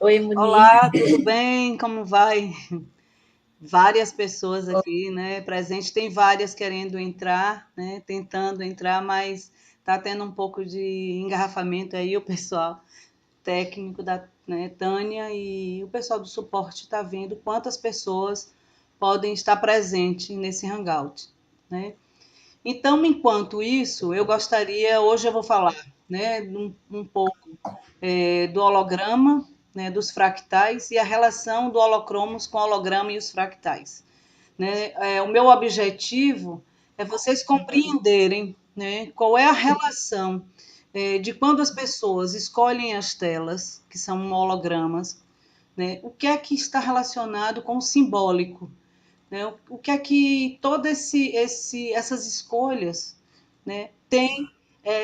Oi, Muniz. Olá, tudo bem? Como vai? Várias pessoas aqui, né? Presente, tem várias querendo entrar, né? Tentando entrar, mas está tendo um pouco de engarrafamento aí, o pessoal técnico da, né, Tânia e o pessoal do suporte está vendo quantas pessoas podem estar presentes nesse hangout, né? Então, enquanto isso, eu gostaria, hoje eu vou falar, né, um pouco do holograma, né, dos fractais e a relação do holocromos com o holograma e os fractais. Né? O meu objetivo é vocês compreenderem, né, qual é a relação de quando as pessoas escolhem as telas, que são hologramas, né, o que é que está relacionado com o simbólico, né, o que é que todas essas escolhas, né,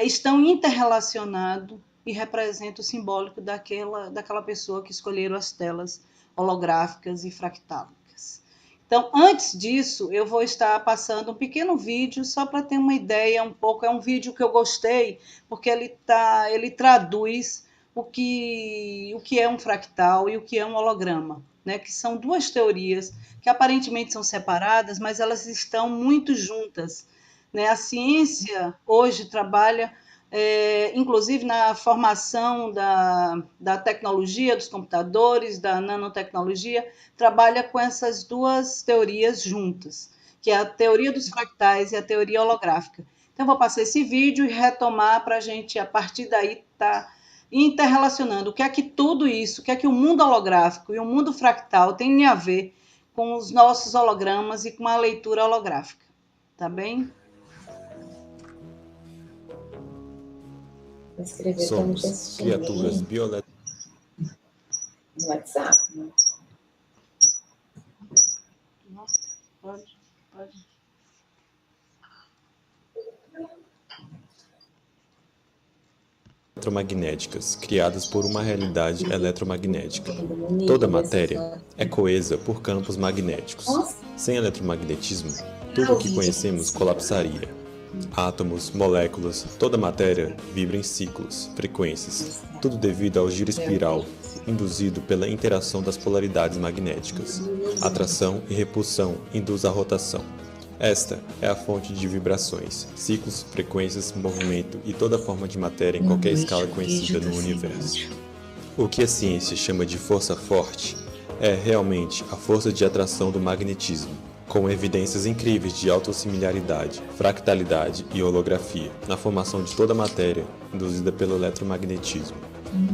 estão interrelacionados e representam o simbólico daquela pessoa que escolheram as telas holográficas e fractálicas. Então, antes disso, eu vou estar passando um pequeno vídeo só para ter uma ideia um pouco. É um vídeo que eu gostei, porque ele traduz o que é um fractal e o que é um holograma, né? Que são duas teorias que aparentemente são separadas, mas elas estão muito juntas, né? A ciência hoje trabalha, inclusive na formação da tecnologia, dos computadores, da nanotecnologia, trabalha com essas duas teorias juntas, que é a teoria dos fractais e a teoria holográfica. Então, vou passar esse vídeo e retomar para a gente, a partir daí, estar interrelacionando o que é que tudo isso, o que é que o mundo holográfico e o mundo fractal tem a ver com os nossos hologramas e com a leitura holográfica. Tá bem? Vou escrever para não te Somos assistir criaturas no WhatsApp. Pode. eletromagnéticas, criadas por uma realidade eletromagnética. Toda matéria é coesa por campos magnéticos. Sem eletromagnetismo, tudo o que conhecemos colapsaria. Átomos, moléculas, toda matéria vibra em ciclos, frequências, tudo devido ao giro espiral, induzido pela interação das polaridades magnéticas. Atração e repulsão induz a rotação. Esta é a fonte de vibrações, ciclos, frequências, movimento e toda forma de matéria em qualquer escala conhecida no universo. O que a ciência chama de força forte é realmente a força de atração do magnetismo, com evidências incríveis de autossimilaridade, fractalidade e holografia na formação de toda a matéria induzida pelo eletromagnetismo.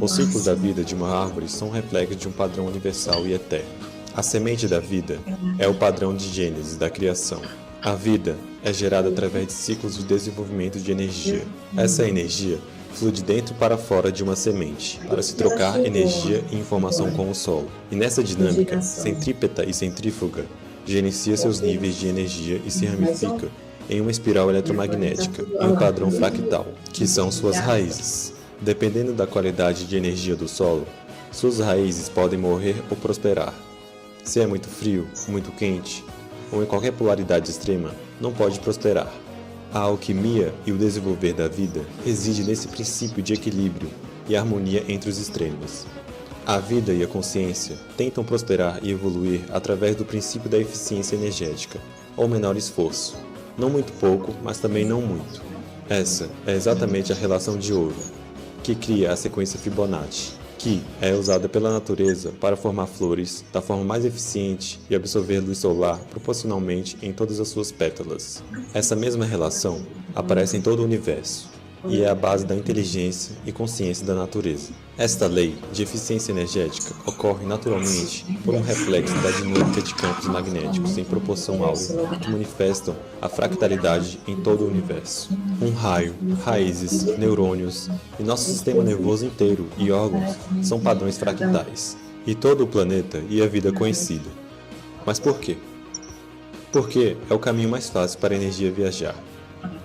Os ciclos da vida de uma árvore são reflexos de um padrão universal e eterno. A semente da vida é o padrão de gênese da criação. A vida é gerada através de ciclos de desenvolvimento de energia. Essa energia flui de dentro para fora de uma semente, para se trocar energia e informação com o solo. E nessa dinâmica, centrípeta e centrífuga, gerencia seus níveis de energia e se ramifica em uma espiral eletromagnética, em um padrão fractal, que são suas raízes. Dependendo da qualidade de energia do solo, suas raízes podem morrer ou prosperar. Se é muito frio, muito quente, ou em qualquer polaridade extrema, não pode prosperar. A alquimia e o desenvolver da vida reside nesse princípio de equilíbrio e harmonia entre os extremos. A vida e a consciência tentam prosperar e evoluir através do princípio da eficiência energética, ou menor esforço. Não muito pouco, mas também não muito. Essa é exatamente a relação de ouro, que cria a sequência Fibonacci, que é usada pela natureza para formar flores da forma mais eficiente e absorver luz solar proporcionalmente em todas as suas pétalas. Essa mesma relação aparece em todo o universo e é a base da inteligência e consciência da natureza. Esta lei de eficiência energética ocorre naturalmente por um reflexo da dinâmica de campos magnéticos em proporção áurea que manifestam a fractalidade em todo o universo. Um raio, raízes, neurônios e nosso sistema nervoso inteiro e órgãos são padrões fractais, e todo o planeta e a vida conhecida. Mas por quê? Porque é o caminho mais fácil para a energia viajar.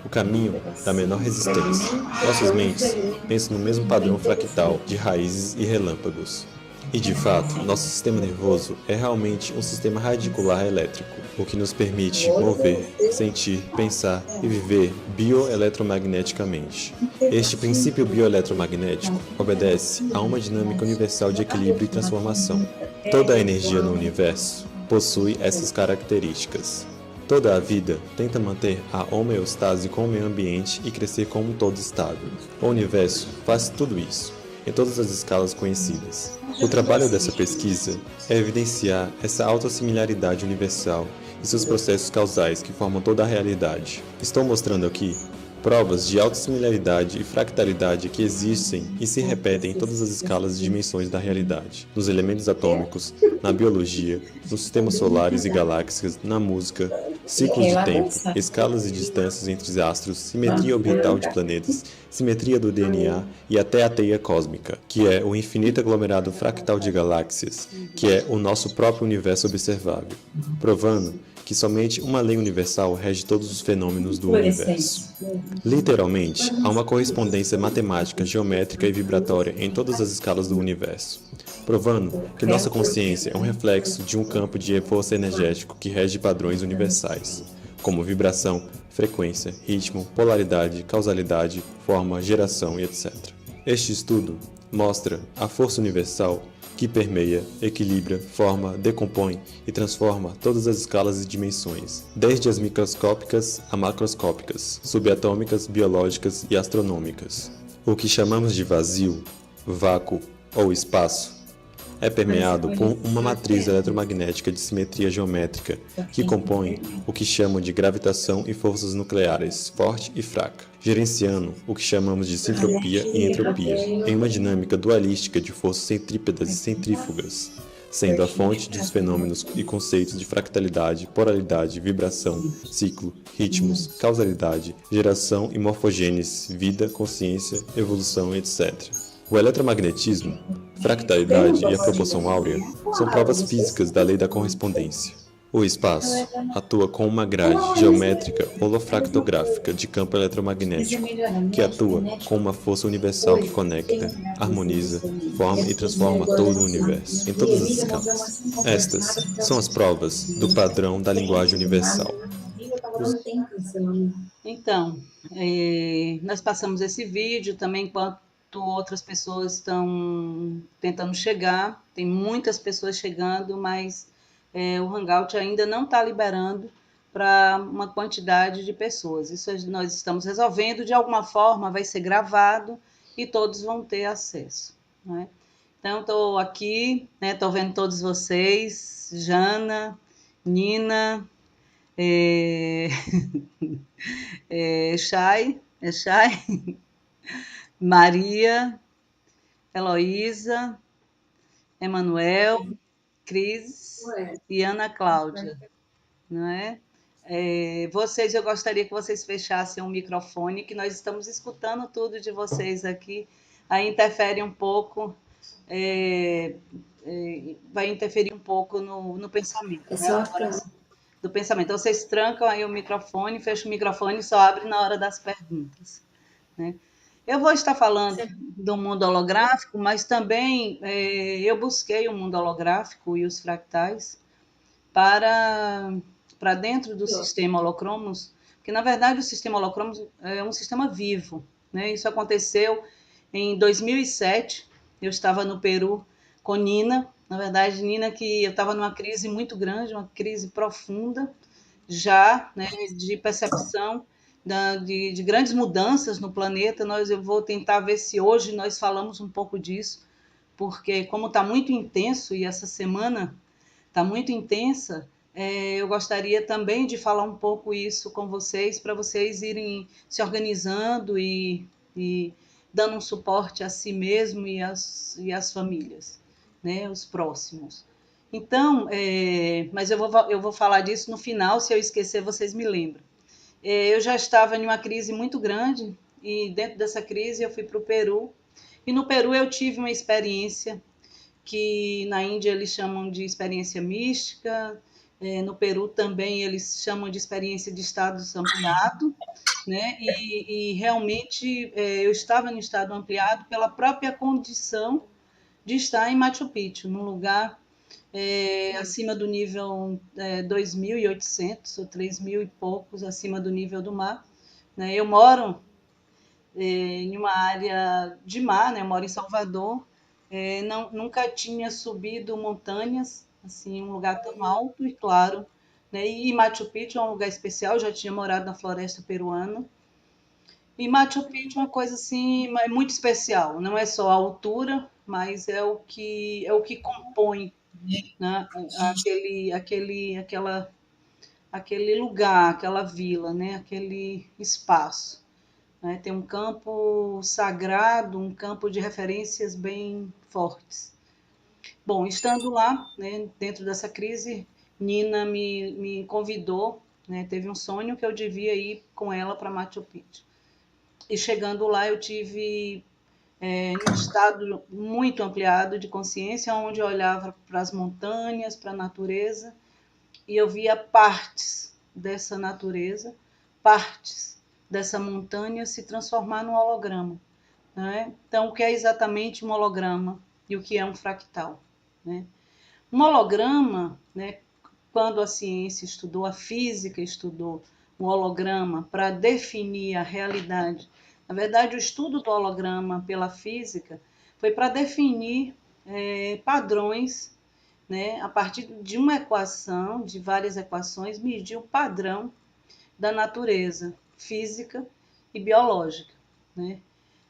O caminho da menor resistência. Nossas mentes pensam no mesmo padrão fractal de raízes e relâmpagos. E de fato, nosso sistema nervoso é realmente um sistema radicular elétrico, o que nos permite mover, sentir, pensar e viver bioeletromagneticamente. Este princípio bioeletromagnético obedece a uma dinâmica universal de equilíbrio e transformação. Toda a energia no universo possui essas características. Toda a vida tenta manter a homeostase com o meio ambiente e crescer como um todo estável. O universo faz tudo isso, em todas as escalas conhecidas. O trabalho dessa pesquisa é evidenciar essa autossimilaridade universal e seus processos causais que formam toda a realidade. Estou mostrando aqui provas de autossimilaridade e fractalidade que existem e se repetem em todas as escalas e dimensões da realidade, nos elementos atômicos, na biologia, nos sistemas solares e galáxias, na música, ciclos de tempo, escalas e distâncias entre astros, simetria orbital de planetas, simetria do DNA e até a teia cósmica, que é o infinito aglomerado fractal de galáxias, que é o nosso próprio universo observável, provando que somente uma lei universal rege todos os fenômenos do universo. Literalmente, há uma correspondência matemática, geométrica e vibratória em todas as escalas do universo, provando que nossa consciência é um reflexo de um campo de força energético que rege padrões universais, como vibração, frequência, ritmo, polaridade, causalidade, forma, geração e etc. Este estudo mostra a força universal que permeia, equilibra, forma, decompõe e transforma todas as escalas e dimensões, desde as microscópicas a macroscópicas, subatômicas, biológicas e astronômicas. O que chamamos de vazio, vácuo ou espaço é permeado por uma matriz eletromagnética de simetria geométrica que compõe o que chamam de gravitação e forças nucleares, forte e fraca, gerenciando o que chamamos de sintropia e entropia, em uma dinâmica dualística de forças centrípetas e centrífugas, sendo a fonte dos fenômenos e conceitos de fractalidade, polaridade, vibração, ciclo, ritmos, causalidade, geração e morfogênese, vida, consciência, evolução, etc. O eletromagnetismo, fractalidade e a proporção áurea são provas físicas da lei da correspondência. O espaço atua com uma grade geométrica holofractográfica de campo eletromagnético, que atua com uma força universal que conecta, harmoniza, forma e transforma todo o universo, em todas as escalas. Estas são as provas do padrão da linguagem universal. Então, nós passamos esse vídeo também enquanto outras pessoas estão tentando chegar, tem muitas pessoas chegando, mas o Hangout ainda não está liberando para uma quantidade de pessoas. Isso nós estamos resolvendo, de alguma forma vai ser gravado e todos vão ter acesso, né? Então, estou aqui, estou vendo todos vocês, Jana, Nina, Chay, Maria, Heloísa, Emanuel, Cris e Ana Cláudia, não é? Vocês, eu gostaria que vocês fechassem o microfone, que nós estamos escutando tudo de vocês aqui. Aí interfere um pouco, vai interferir um pouco no pensamento. Do pensamento. Então, vocês trancam aí o microfone, fecham o microfone e só abre na hora das perguntas, né? Eu vou estar falando do mundo holográfico, mas também eu busquei o mundo holográfico e os fractais para dentro do sistema Holocromos, que na verdade o sistema Holocromos é um sistema vivo, né? Isso aconteceu em 2007, eu estava no Peru com Nina, na verdade Nina, que eu estava numa crise muito grande, uma crise profunda já, né, de percepção de grandes mudanças no planeta. Eu vou tentar ver se hoje nós falamos um pouco disso, porque como está muito intenso e essa semana está muito intensa, eu gostaria também de falar um pouco isso com vocês, para vocês irem se organizando e dando um suporte a si mesmo e às famílias, né, os próximos. Então, mas eu vou falar disso no final, se eu esquecer, vocês me lembram. Eu já estava em uma crise muito grande e dentro dessa crise eu fui para o Peru. E no Peru eu tive uma experiência que na Índia eles chamam de experiência mística, no Peru também eles chamam de experiência de estado ampliado, né? E realmente eu estava no estado ampliado pela própria condição de estar em Machu Picchu, num lugar acima do nível 2.800 ou 3.000 e poucos acima do nível do mar. Né? Eu moro em uma área de mar, né? Eu moro em Salvador, nunca tinha subido montanhas, assim, um lugar tão alto e claro. Né? E Machu Picchu é um lugar especial, já tinha morado na floresta peruana. E Machu Picchu é uma coisa assim, muito especial. Não é só a altura, mas é o que compõe, né? aquele lugar, aquela vila, né? Aquele espaço. Né? Tem um campo sagrado, um campo de referências bem fortes. Bom, estando lá, né, dentro dessa crise, Nina me convidou, né, teve um sonho que eu devia ir com ela para Machu Picchu. E chegando lá, eu tive um estado muito ampliado de consciência, onde eu olhava para as montanhas, para a natureza, e eu via partes dessa natureza, partes dessa montanha se transformar num holograma. Né? Então, o que é exatamente um holograma e o que é um fractal? Né? Um holograma, né, quando a ciência estudou, a física estudou o holograma para definir a realidade, na verdade, o estudo do holograma pela física foi para definir padrões, né, a partir de uma equação, de várias equações, medir o padrão da natureza física e biológica. Né?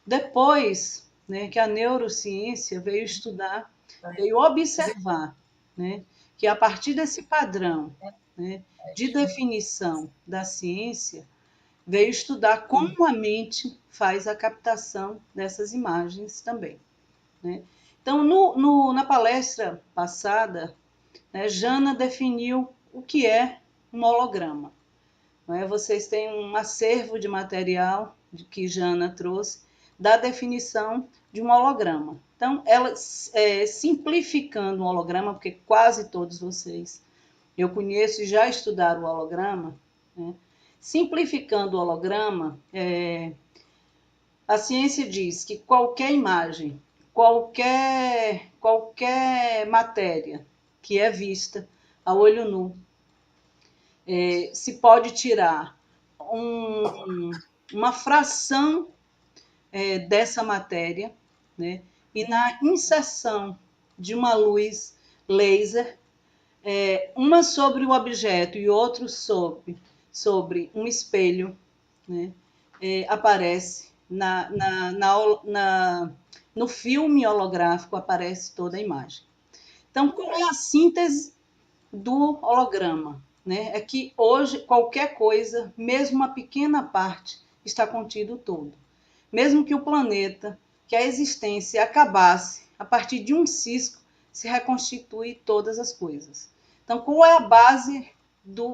Depois, né, que a neurociência veio estudar, veio observar, né, que a partir desse padrão, né, de definição da ciência, veio estudar como a mente faz a captação dessas imagens também. Né? Então, na palestra passada, né, Jana definiu o que é um holograma. Não é? Vocês têm um acervo de material que Jana trouxe da definição de um holograma. Então, ela simplificando um holograma, porque quase todos vocês eu conheço e já estudaram o holograma, né? Simplificando o holograma, a ciência diz que qualquer imagem, qualquer matéria que é vista a olho nu, se pode tirar uma fração dessa matéria, né? E na inserção de uma luz laser, uma sobre o objeto e outro sobre um espelho, né? Aparece no filme holográfico, aparece toda a imagem. Então, qual é a síntese do holograma? Né? É que hoje qualquer coisa, mesmo uma pequena parte, está contido todo. Mesmo que o planeta, que a existência acabasse, a partir de um cisco se reconstitui todas as coisas. Então, qual é a base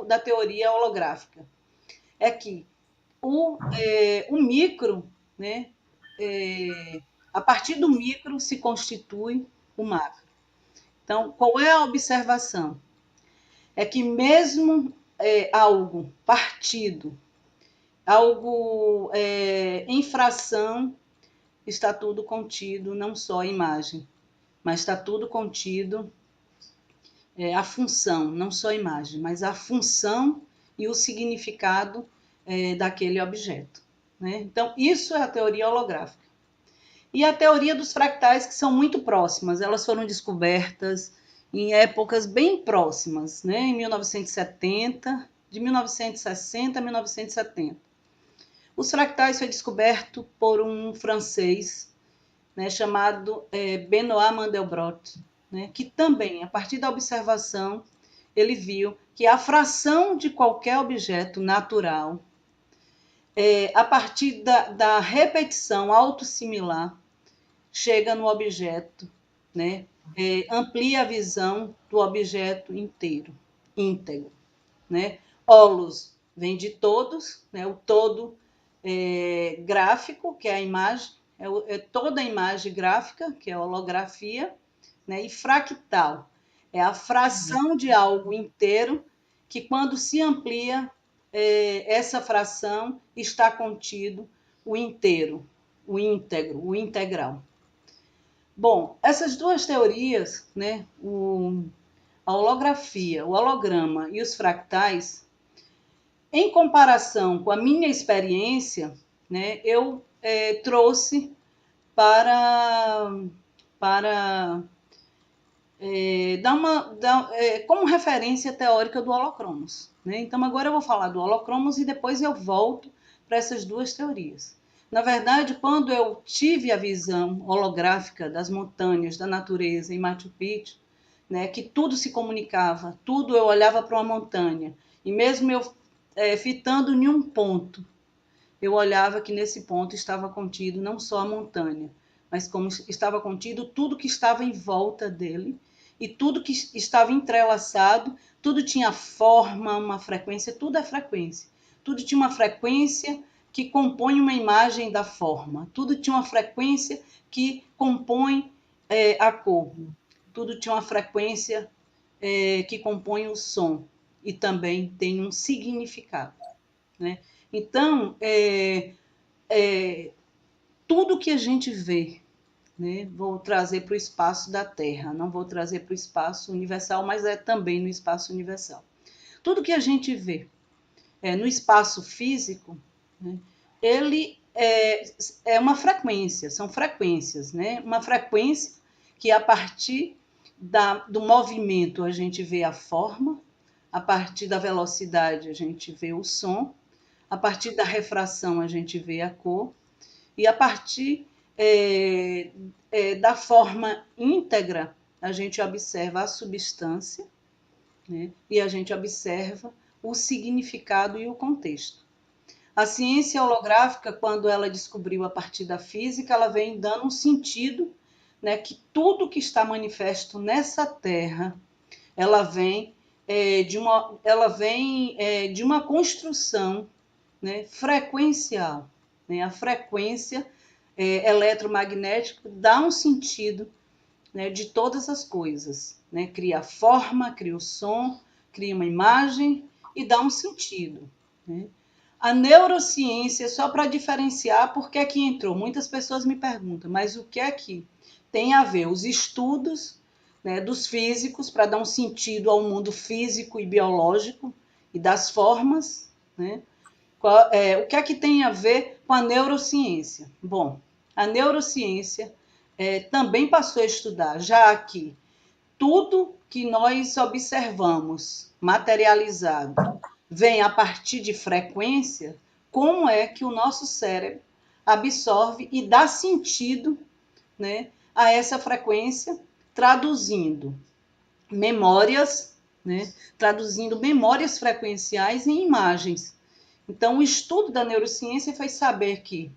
da teoria holográfica? É que o micro, né, a partir do micro se constitui o macro. Então, qual é a observação? É que mesmo algo partido, algo em fração, está tudo contido, não só a imagem, mas está tudo contido a função, não só a imagem, mas a função e o significado daquele objeto. Né? Então, isso é a teoria holográfica. E a teoria dos fractais, que são muito próximas, elas foram descobertas em épocas bem próximas, né? Em 1970, de 1960 a 1970. Os fractais foi descoberto por um francês, né, chamado Benoît Mandelbrot, né, que também, a partir da observação, ele viu que a fração de qualquer objeto natural, a partir da repetição autossimilar, chega no objeto, né, amplia a visão do objeto íntegro. Né? Holos vem de todos, né, o todo gráfico, que é a imagem, toda a imagem gráfica, que é a holografia, né, e fractal, é a fração de algo inteiro que, quando se amplia, essa fração está contido o inteiro, o íntegro, o integral. Bom, essas duas teorias, né, a holografia, o holograma e os fractais, em comparação com a minha experiência, né, eu trouxe para como referência teórica do Holocromos. Né? Então, agora eu vou falar do Holocromos e depois eu volto para essas duas teorias. Na verdade, quando eu tive a visão holográfica das montanhas, da natureza em Machu Picchu, né, que tudo se comunicava, tudo eu olhava para uma montanha, e mesmo eu fitando em um ponto, eu olhava que nesse ponto estava contido não só a montanha, mas como estava contido tudo que estava em volta dele, e tudo que estava entrelaçado, tudo tinha forma, uma frequência, tudo é frequência. Tudo tinha uma frequência que compõe uma imagem da forma. Tudo tinha uma frequência que compõe a cor. Tudo tinha uma frequência que compõe o som. E também tem um significado. Né? Então, tudo que a gente vê, né, vou trazer para o espaço da Terra, não vou trazer para o espaço universal, mas é também no espaço universal. Tudo que a gente vê no espaço físico, né, ele é uma frequência, são frequências, né? Uma frequência que a partir do movimento a gente vê a forma, a partir da velocidade a gente vê o som, a partir da refração a gente vê a cor, e a partir da forma íntegra a gente observa a substância, né? E a gente observa o significado e o contexto. A ciência holográfica, quando ela descobriu a partir da física, ela vem dando um sentido, né, que tudo que está manifesto nessa Terra, ela vem de uma construção, né, frequencial. Né? A frequência eletromagnética dá um sentido, né, de todas as coisas. Né? Cria a forma, cria o som, cria uma imagem e dá um sentido. Né? A neurociência, só para diferenciar, por que é que entrou? Muitas pessoas me perguntam, mas o que é que tem a ver os estudos, né, dos físicos para dar um sentido ao mundo físico e biológico e das formas, né? O que é que tem a ver com a neurociência? Bom, a neurociência também passou a estudar, já que tudo que nós observamos materializado vem a partir de frequência, como é que o nosso cérebro absorve e dá sentido, né, a essa frequência, traduzindo memórias, né, traduzindo memórias frequenciais em imagens. Então, o estudo da neurociência foi saber que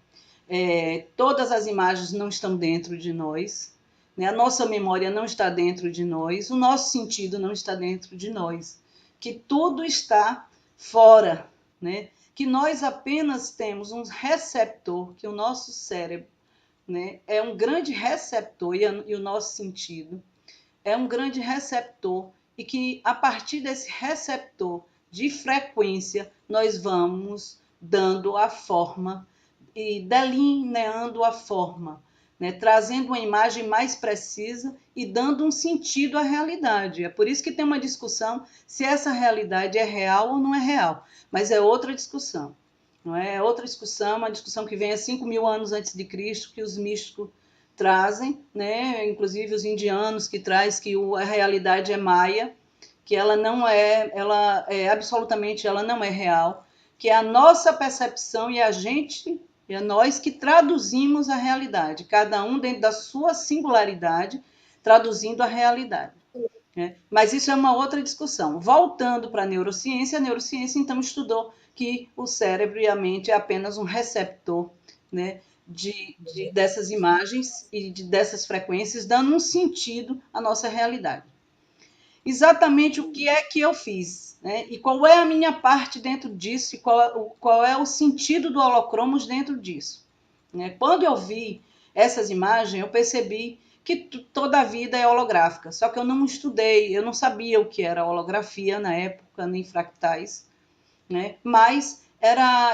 todas as imagens não estão dentro de nós, né? A nossa memória não está dentro de nós, o nosso sentido não está dentro de nós, que tudo está fora, né? Que nós apenas temos um receptor, que o nosso cérebro, né, é um grande receptor, e o nosso sentido é um grande receptor, e que a partir desse receptor de frequência nós vamos dando a forma e delineando a forma, né? Trazendo uma imagem mais precisa e dando um sentido à realidade. É por isso que tem uma discussão se essa realidade é real ou não é real, mas é outra discussão. Não é? É outra discussão, uma discussão que vem há 5.000 anos antes de Cristo, que os místicos trazem, né? Inclusive os indianos que traz que a realidade é maia, que ela não absolutamente ela não é real, que é a nossa percepção e é nós que traduzimos a realidade, cada um dentro da sua singularidade, traduzindo a realidade. Né? Mas isso é uma outra discussão. Voltando para a neurociência então estudou que o cérebro e a mente é apenas um receptor, né, dessas imagens e dessas frequências, dando um sentido à nossa realidade. Exatamente o que é que eu fiz, né? E qual é a minha parte dentro disso, e qual é o sentido do holocromos dentro disso. Né? Quando eu vi essas imagens, eu percebi que toda a vida é holográfica, só que eu não estudei, eu não sabia o que era holografia na época, nem fractais, né? Mas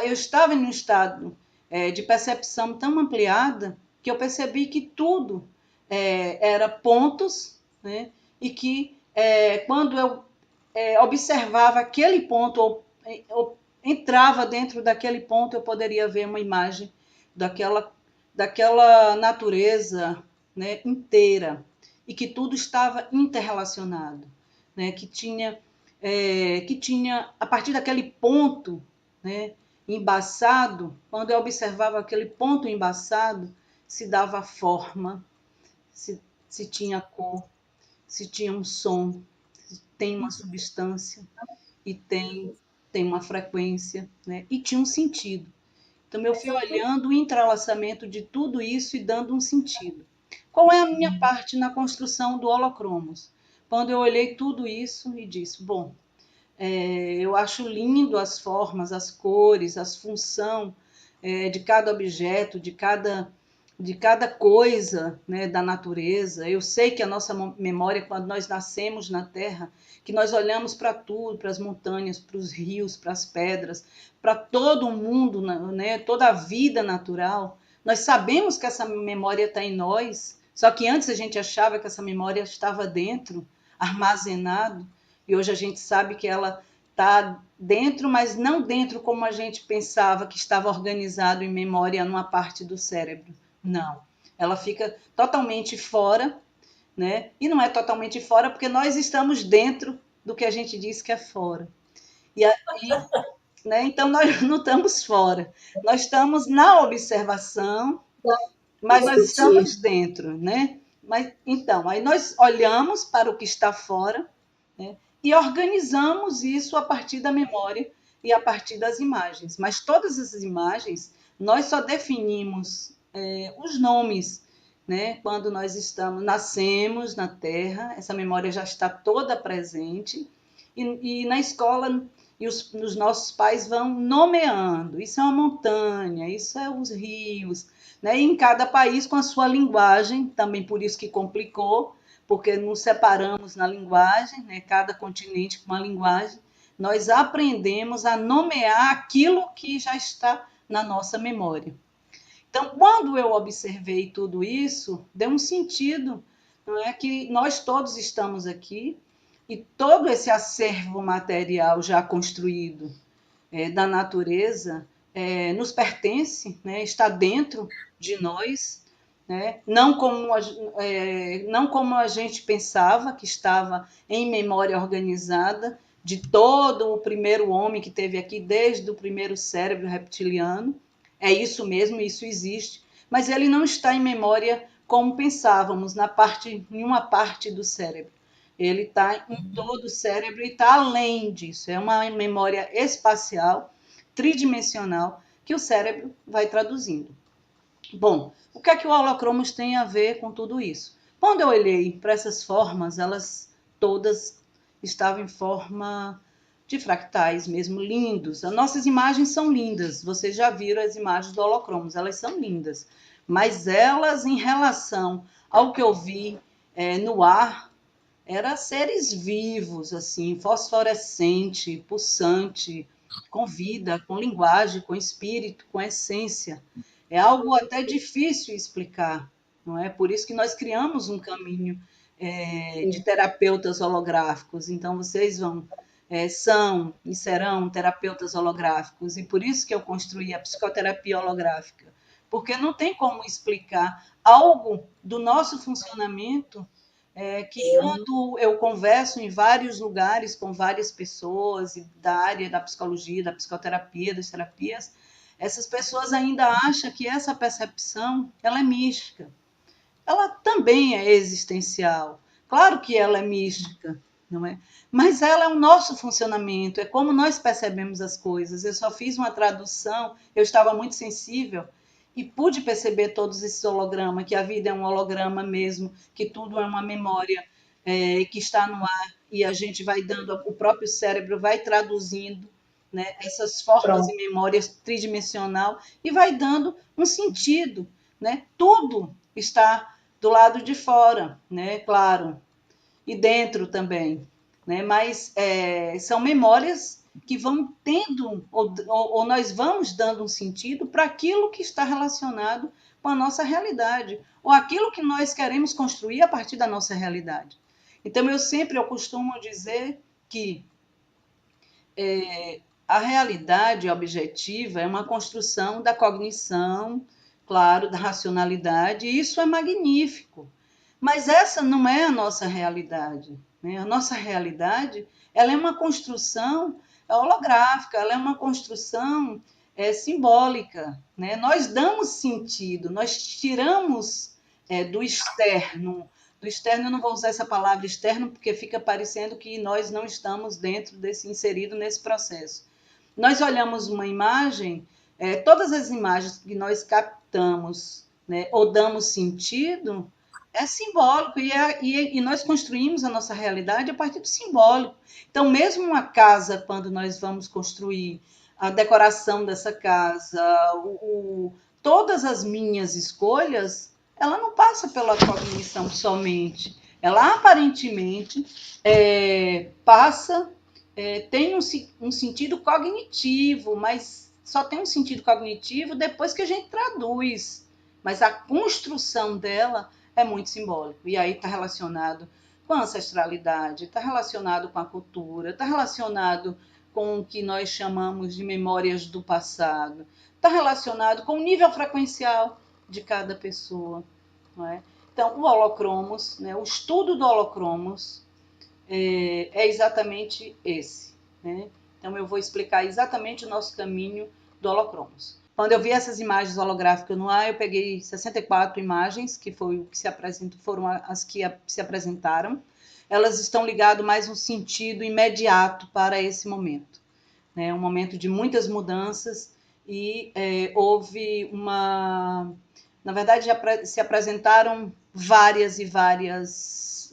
eu estava em um estado de percepção tão ampliada que eu percebi que tudo era pontos, né? E que quando eu observava aquele ponto, ou entrava dentro daquele ponto, eu poderia ver uma imagem daquela natureza, né, inteira, e que tudo estava interrelacionado, né, que tinha, a partir daquele ponto, né, embaçado, quando eu observava aquele ponto embaçado, se dava forma, se tinha cor, se tinha um som, se tem uma substância e tem uma frequência, né? E tinha um sentido. Então, eu fui olhando o entrelaçamento de tudo isso e dando um sentido. Qual é a minha parte na construção do Holocromos? Quando eu olhei tudo isso e disse, bom, eu acho lindo as formas, as cores, as funções de cada objeto, de cada coisa, né, da natureza. Eu sei que a nossa memória, quando nós nascemos na Terra, que nós olhamos para tudo, para as montanhas, para os rios, para as pedras, para todo o mundo, né, toda a vida natural, nós sabemos que essa memória está em nós, só que antes a gente achava que essa memória estava dentro, armazenado, e hoje a gente sabe que ela está dentro, mas não dentro como a gente pensava que estava organizado em memória numa parte do cérebro. Não. Ela fica totalmente fora, né? E não é totalmente fora porque nós estamos dentro do que a gente diz que é fora. Né? Então, nós não estamos fora. Nós estamos na observação, mas nós estamos dentro, né? Mas, então, aí nós olhamos para o que está fora, né? E organizamos isso a partir da memória e a partir das imagens. Mas todas essas imagens, nós só definimos os nomes, né? Quando nós nascemos na Terra, essa memória já está toda presente, e na escola os nossos pais vão nomeando. Isso é uma montanha, isso é os rios, né? E em cada país com a sua linguagem, também por isso que complicou, porque nos separamos na linguagem, né? Cada continente com uma linguagem. Nós aprendemos a nomear aquilo que já está na nossa memória. Então, quando eu observei tudo isso, deu um sentido, não é, que nós todos estamos aqui e todo esse acervo material já construído da natureza nos pertence, né, está dentro de nós, né, não como a gente pensava que estava em memória organizada de todo o primeiro homem que teve aqui, desde o primeiro cérebro reptiliano. É isso mesmo, isso existe, mas ele não está em memória como pensávamos, em uma parte do cérebro. Ele está em todo o cérebro e está além disso. É uma memória espacial, tridimensional, que o cérebro vai traduzindo. Bom, o que é que o Holocromos tem a ver com tudo isso? Quando eu olhei para essas formas, elas todas estavam em forma de fractais mesmo, lindos. As nossas imagens são lindas, vocês já viram as imagens do Holocromos, elas são lindas. Mas elas, em relação ao que eu vi no ar, eram seres vivos, assim, fosforescente, pulsante, com vida, com linguagem, com espírito, com essência. É algo até difícil explicar, não é? Por isso que nós criamos um caminho de terapeutas holográficos. Então, vocês são e serão terapeutas holográficos, e por isso que eu construí a psicoterapia holográfica, porque não tem como explicar algo do nosso funcionamento que quando eu converso em vários lugares com várias pessoas da área da psicologia, da psicoterapia, das terapias, essas pessoas ainda acham que essa percepção ela é mística. Ela também é existencial. Claro que ela é mística, não é? Mas ela é o nosso funcionamento, é como nós percebemos as coisas. Eu só fiz uma tradução, eu estava muito sensível e pude perceber todos esses hologramas, que a vida é um holograma mesmo, que tudo é uma memória que está no ar e a gente vai dando, o próprio cérebro vai traduzindo, né, essas formas e memórias tridimensional e vai dando um sentido, né? Tudo está do lado de fora, né? Claro, e dentro também, né? Mas são memórias que vão tendo, ou nós vamos dando um sentido para aquilo que está relacionado com a nossa realidade, ou aquilo que nós queremos construir a partir da nossa realidade. Então, eu costumo dizer que a realidade objetiva é uma construção da cognição, claro, da racionalidade, e isso é magnífico. Mas essa não é a nossa realidade, né? A nossa realidade, ela é uma construção holográfica, ela é uma construção simbólica, né? Nós damos sentido, nós tiramos do externo. Do externo, eu não vou usar essa palavra externo, porque fica parecendo que nós não estamos inserido nesse processo. Nós olhamos uma imagem, todas as imagens que nós captamos, né, ou damos sentido, é simbólico, e nós construímos a nossa realidade a partir do simbólico. Então, mesmo uma casa, quando nós vamos construir a decoração dessa casa, todas as minhas escolhas, ela não passa pela cognição somente. Ela aparentemente passa, tem um sentido cognitivo, mas só tem um sentido cognitivo depois que a gente traduz. Mas a construção dela é muito simbólico. E aí está relacionado com a ancestralidade, está relacionado com a cultura, está relacionado com o que nós chamamos de memórias do passado, está relacionado com o nível frequencial de cada pessoa. Não é? Então, o holocromos, né, o estudo do holocromos é exatamente esse. Né? Então, eu vou explicar exatamente o nosso caminho do holocromos. Quando eu vi essas imagens holográficas no ar, eu peguei 64 imagens, que foi o que se apresentou, foram as que se apresentaram. Elas estão ligadas mais um sentido imediato para esse momento. Né? Um momento de muitas mudanças e houve uma... Na verdade, se apresentaram várias imagens,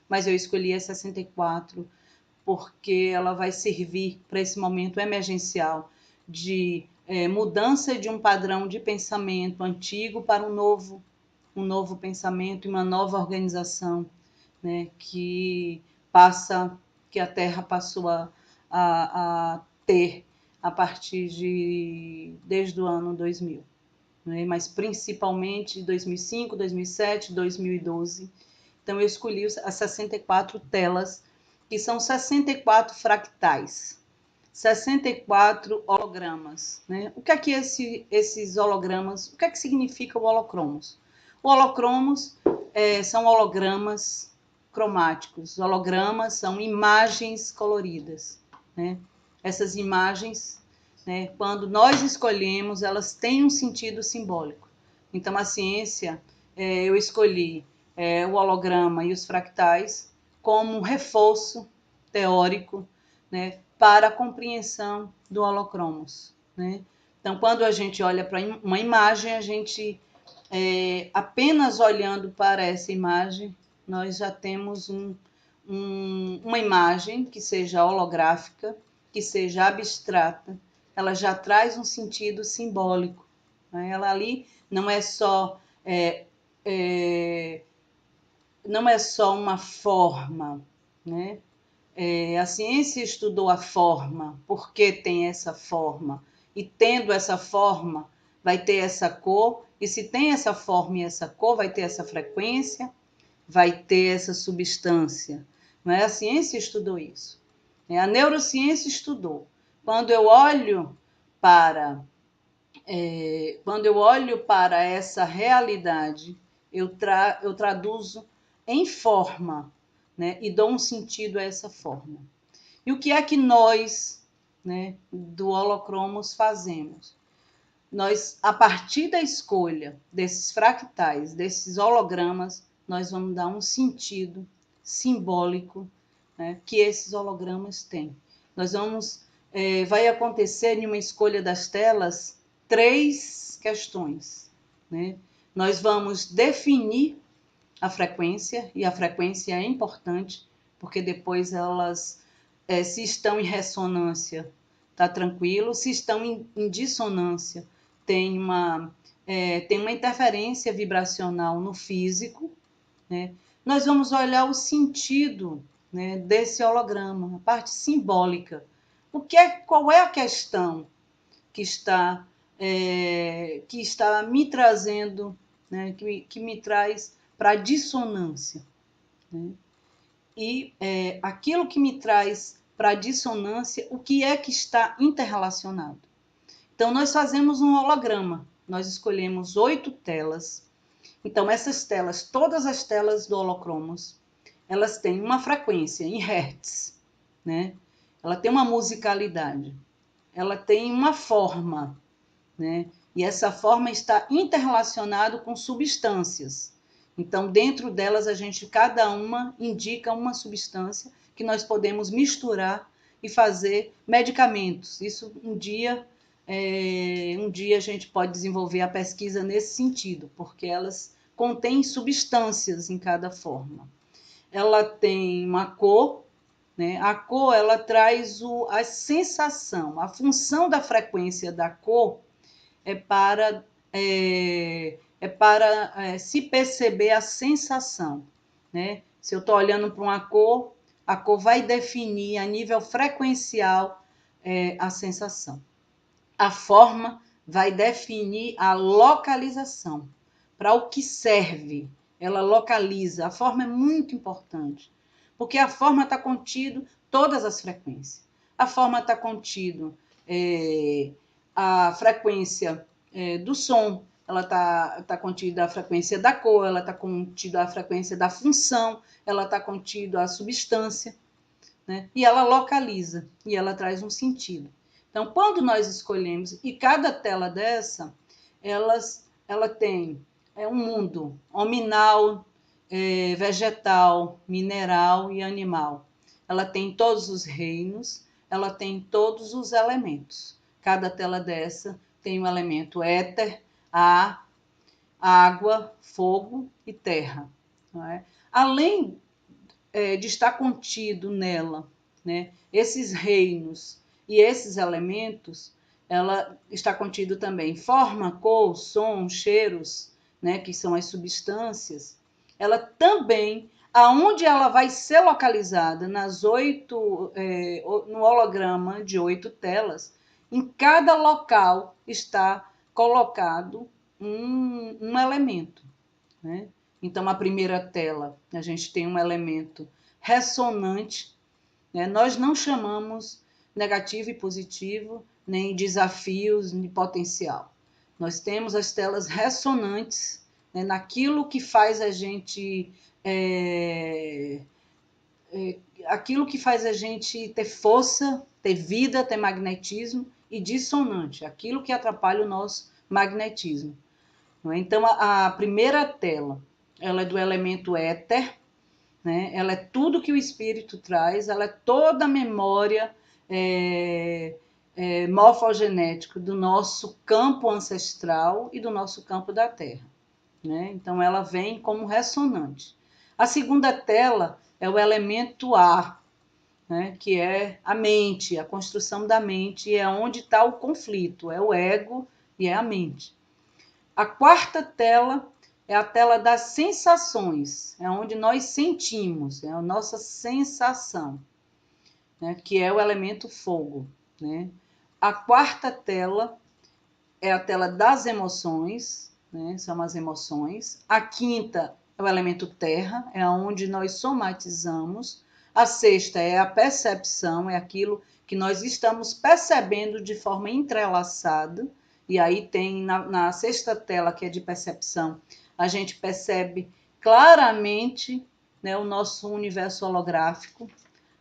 mas eu escolhi as 64 porque ela vai servir para esse momento emergencial de mudança de um padrão de pensamento antigo para um novo pensamento e uma nova organização, né, que a Terra passou a ter a partir desde o ano 2000, né, mas principalmente 2005, 2007, 2012. Então eu escolhi as 64 telas, que são 64 fractais. 64 hologramas. Né? O que é que esses hologramas, o que é que significa o holocromos? O holocromos são hologramas cromáticos. Hologramas são imagens coloridas. Né? Essas imagens, né, quando nós escolhemos, elas têm um sentido simbólico. Então, a ciência, eu escolhi o holograma e os fractais como um reforço teórico, né, para a compreensão do holocromos. Né? Então, quando a gente olha para uma imagem, a gente, apenas olhando para essa imagem, nós já temos uma imagem que seja holográfica, que seja abstrata, ela já traz um sentido simbólico. Né? Ela ali não é só uma forma, né? A ciência estudou a forma, por que tem essa forma, e tendo essa forma, vai ter essa cor, e se tem essa forma e essa cor, vai ter essa frequência, vai ter essa substância. Não é? A ciência estudou isso. A neurociência estudou. Quando eu olho para essa realidade, eu traduzo em forma, né, e dou um sentido a essa forma. E o que é que nós, né, do holocromos fazemos? Nós, a partir da escolha desses fractais, desses hologramas, nós vamos dar um sentido simbólico, né, que esses hologramas têm. Vai acontecer em uma escolha das telas 3 questões. Né? Nós vamos definir a frequência, e a frequência é importante, porque depois elas, se estão em ressonância, está tranquilo, se estão em dissonância, tem uma interferência vibracional no físico. Né? Nós vamos olhar o sentido né, desse holograma, a parte simbólica. Qual é a questão que está me trazendo, né, que me traz para a dissonância, né? E aquilo que me traz para a dissonância, o que é que está interrelacionado? Então, nós fazemos um holograma, nós escolhemos 8 telas. Então, essas telas, todas as telas do Holocromos, elas têm uma frequência em hertz, né? Ela tem uma musicalidade, ela tem uma forma, né? E essa forma está interrelacionada com substâncias. Então, dentro delas, cada uma indica uma substância que nós podemos misturar e fazer medicamentos. Isso um dia a gente pode desenvolver a pesquisa nesse sentido, porque elas contêm substâncias em cada forma. Ela tem uma cor, né? A cor ela traz a sensação, a função da frequência da cor é para se perceber a sensação, né? Se eu estou olhando para uma cor, a cor vai definir a nível frequencial a sensação. A forma vai definir a localização, para o que serve. Ela localiza. A forma é muito importante, porque a forma está contido todas as frequências. A forma está contido a frequência do som, ela está contida a frequência da cor, ela está contida a frequência da função, ela está contida a substância, né? E ela localiza, e ela traz um sentido. Então, quando nós escolhemos, e cada tela dessa, ela tem um mundo hominal, vegetal, mineral e animal. Ela tem todos os reinos, ela tem todos os elementos. Cada tela dessa tem um elemento éter, ar, água, fogo e terra. Não é? Além de estar contido nela, né, esses reinos e esses elementos, ela está contido também forma, cor, som, cheiros, né, que são as substâncias. Ela também, aonde ela vai ser localizada nas 8, no holograma de 8 telas, em cada local está colocado um elemento, né? Então, a primeira tela, a gente tem um elemento ressonante, né? Nós não chamamos negativo e positivo, nem desafios, nem potencial. Nós temos as telas ressonantes, né, naquilo que faz a gente aquilo que faz a gente ter força, ter vida, ter magnetismo, e dissonante, aquilo que atrapalha o nosso magnetismo. Então, a primeira tela, ela é do elemento éter, né? Ela é tudo que o espírito traz, ela é toda a memória morfogenética do nosso campo ancestral e do nosso campo da Terra, né? Então, ela vem como ressonante. A segunda tela é o elemento ar, né? Que é a mente, a construção da mente, e é onde está o conflito, é o ego e é a mente. A quarta tela é a tela das sensações, é onde nós sentimos, é a nossa sensação, né, que é o elemento fogo, né? A quarta tela é a tela das emoções, né, são as emoções. A quinta é o elemento terra, é onde nós somatizamos. A sexta é a percepção, é aquilo que nós estamos percebendo de forma entrelaçada. E aí tem na sexta tela, que é de percepção, a gente percebe claramente, né, o nosso universo holográfico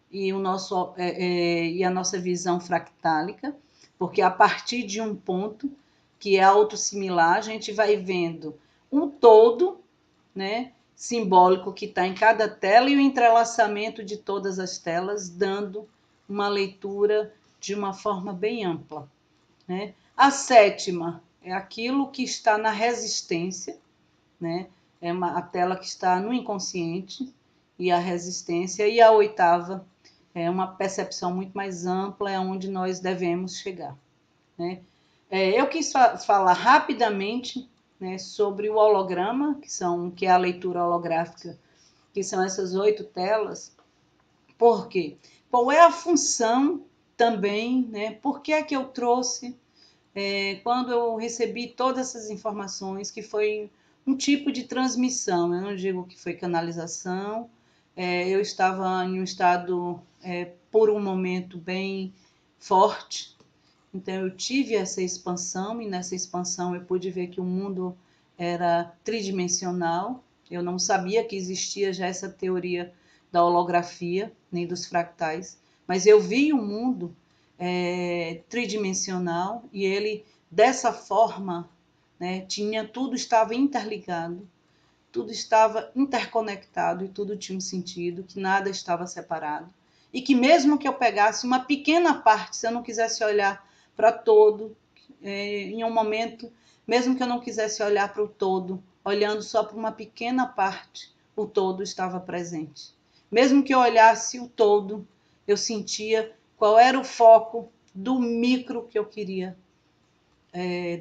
e, e a nossa visão fractálica, porque a partir de um ponto, que é autossimilar, a gente vai vendo um todo, né, simbólico que está em cada tela e o entrelaçamento de todas as telas, dando uma leitura de uma forma bem ampla, né? A sétima é aquilo que está na resistência, né? A tela que está no inconsciente e a resistência. E a oitava é uma percepção muito mais ampla, é onde nós devemos chegar, né? Eu quis falar rapidamente, né, sobre o holograma, que é a leitura holográfica, que são essas 8 telas, Por quê? Qual é a função também, né? Por que é que eu trouxe, quando eu recebi todas essas informações, que foi um tipo de transmissão, eu não digo que foi canalização, eu estava em um estado, por um momento, bem forte, então eu tive essa expansão, e nessa expansão eu pude ver que o mundo era tridimensional. Eu não sabia que existia já essa teoria da holografia, nem dos fractais, mas eu vi o mundo tridimensional, e ele, dessa forma, né, tudo estava interligado, tudo estava interconectado e tudo tinha um sentido, que nada estava separado. E que mesmo que eu pegasse uma pequena parte, se eu não quisesse olhar para todo, em um momento, mesmo que eu não quisesse olhar para o todo, olhando só para uma pequena parte, o todo estava presente. Mesmo que eu olhasse o todo, eu sentia qual era o foco do micro que eu queria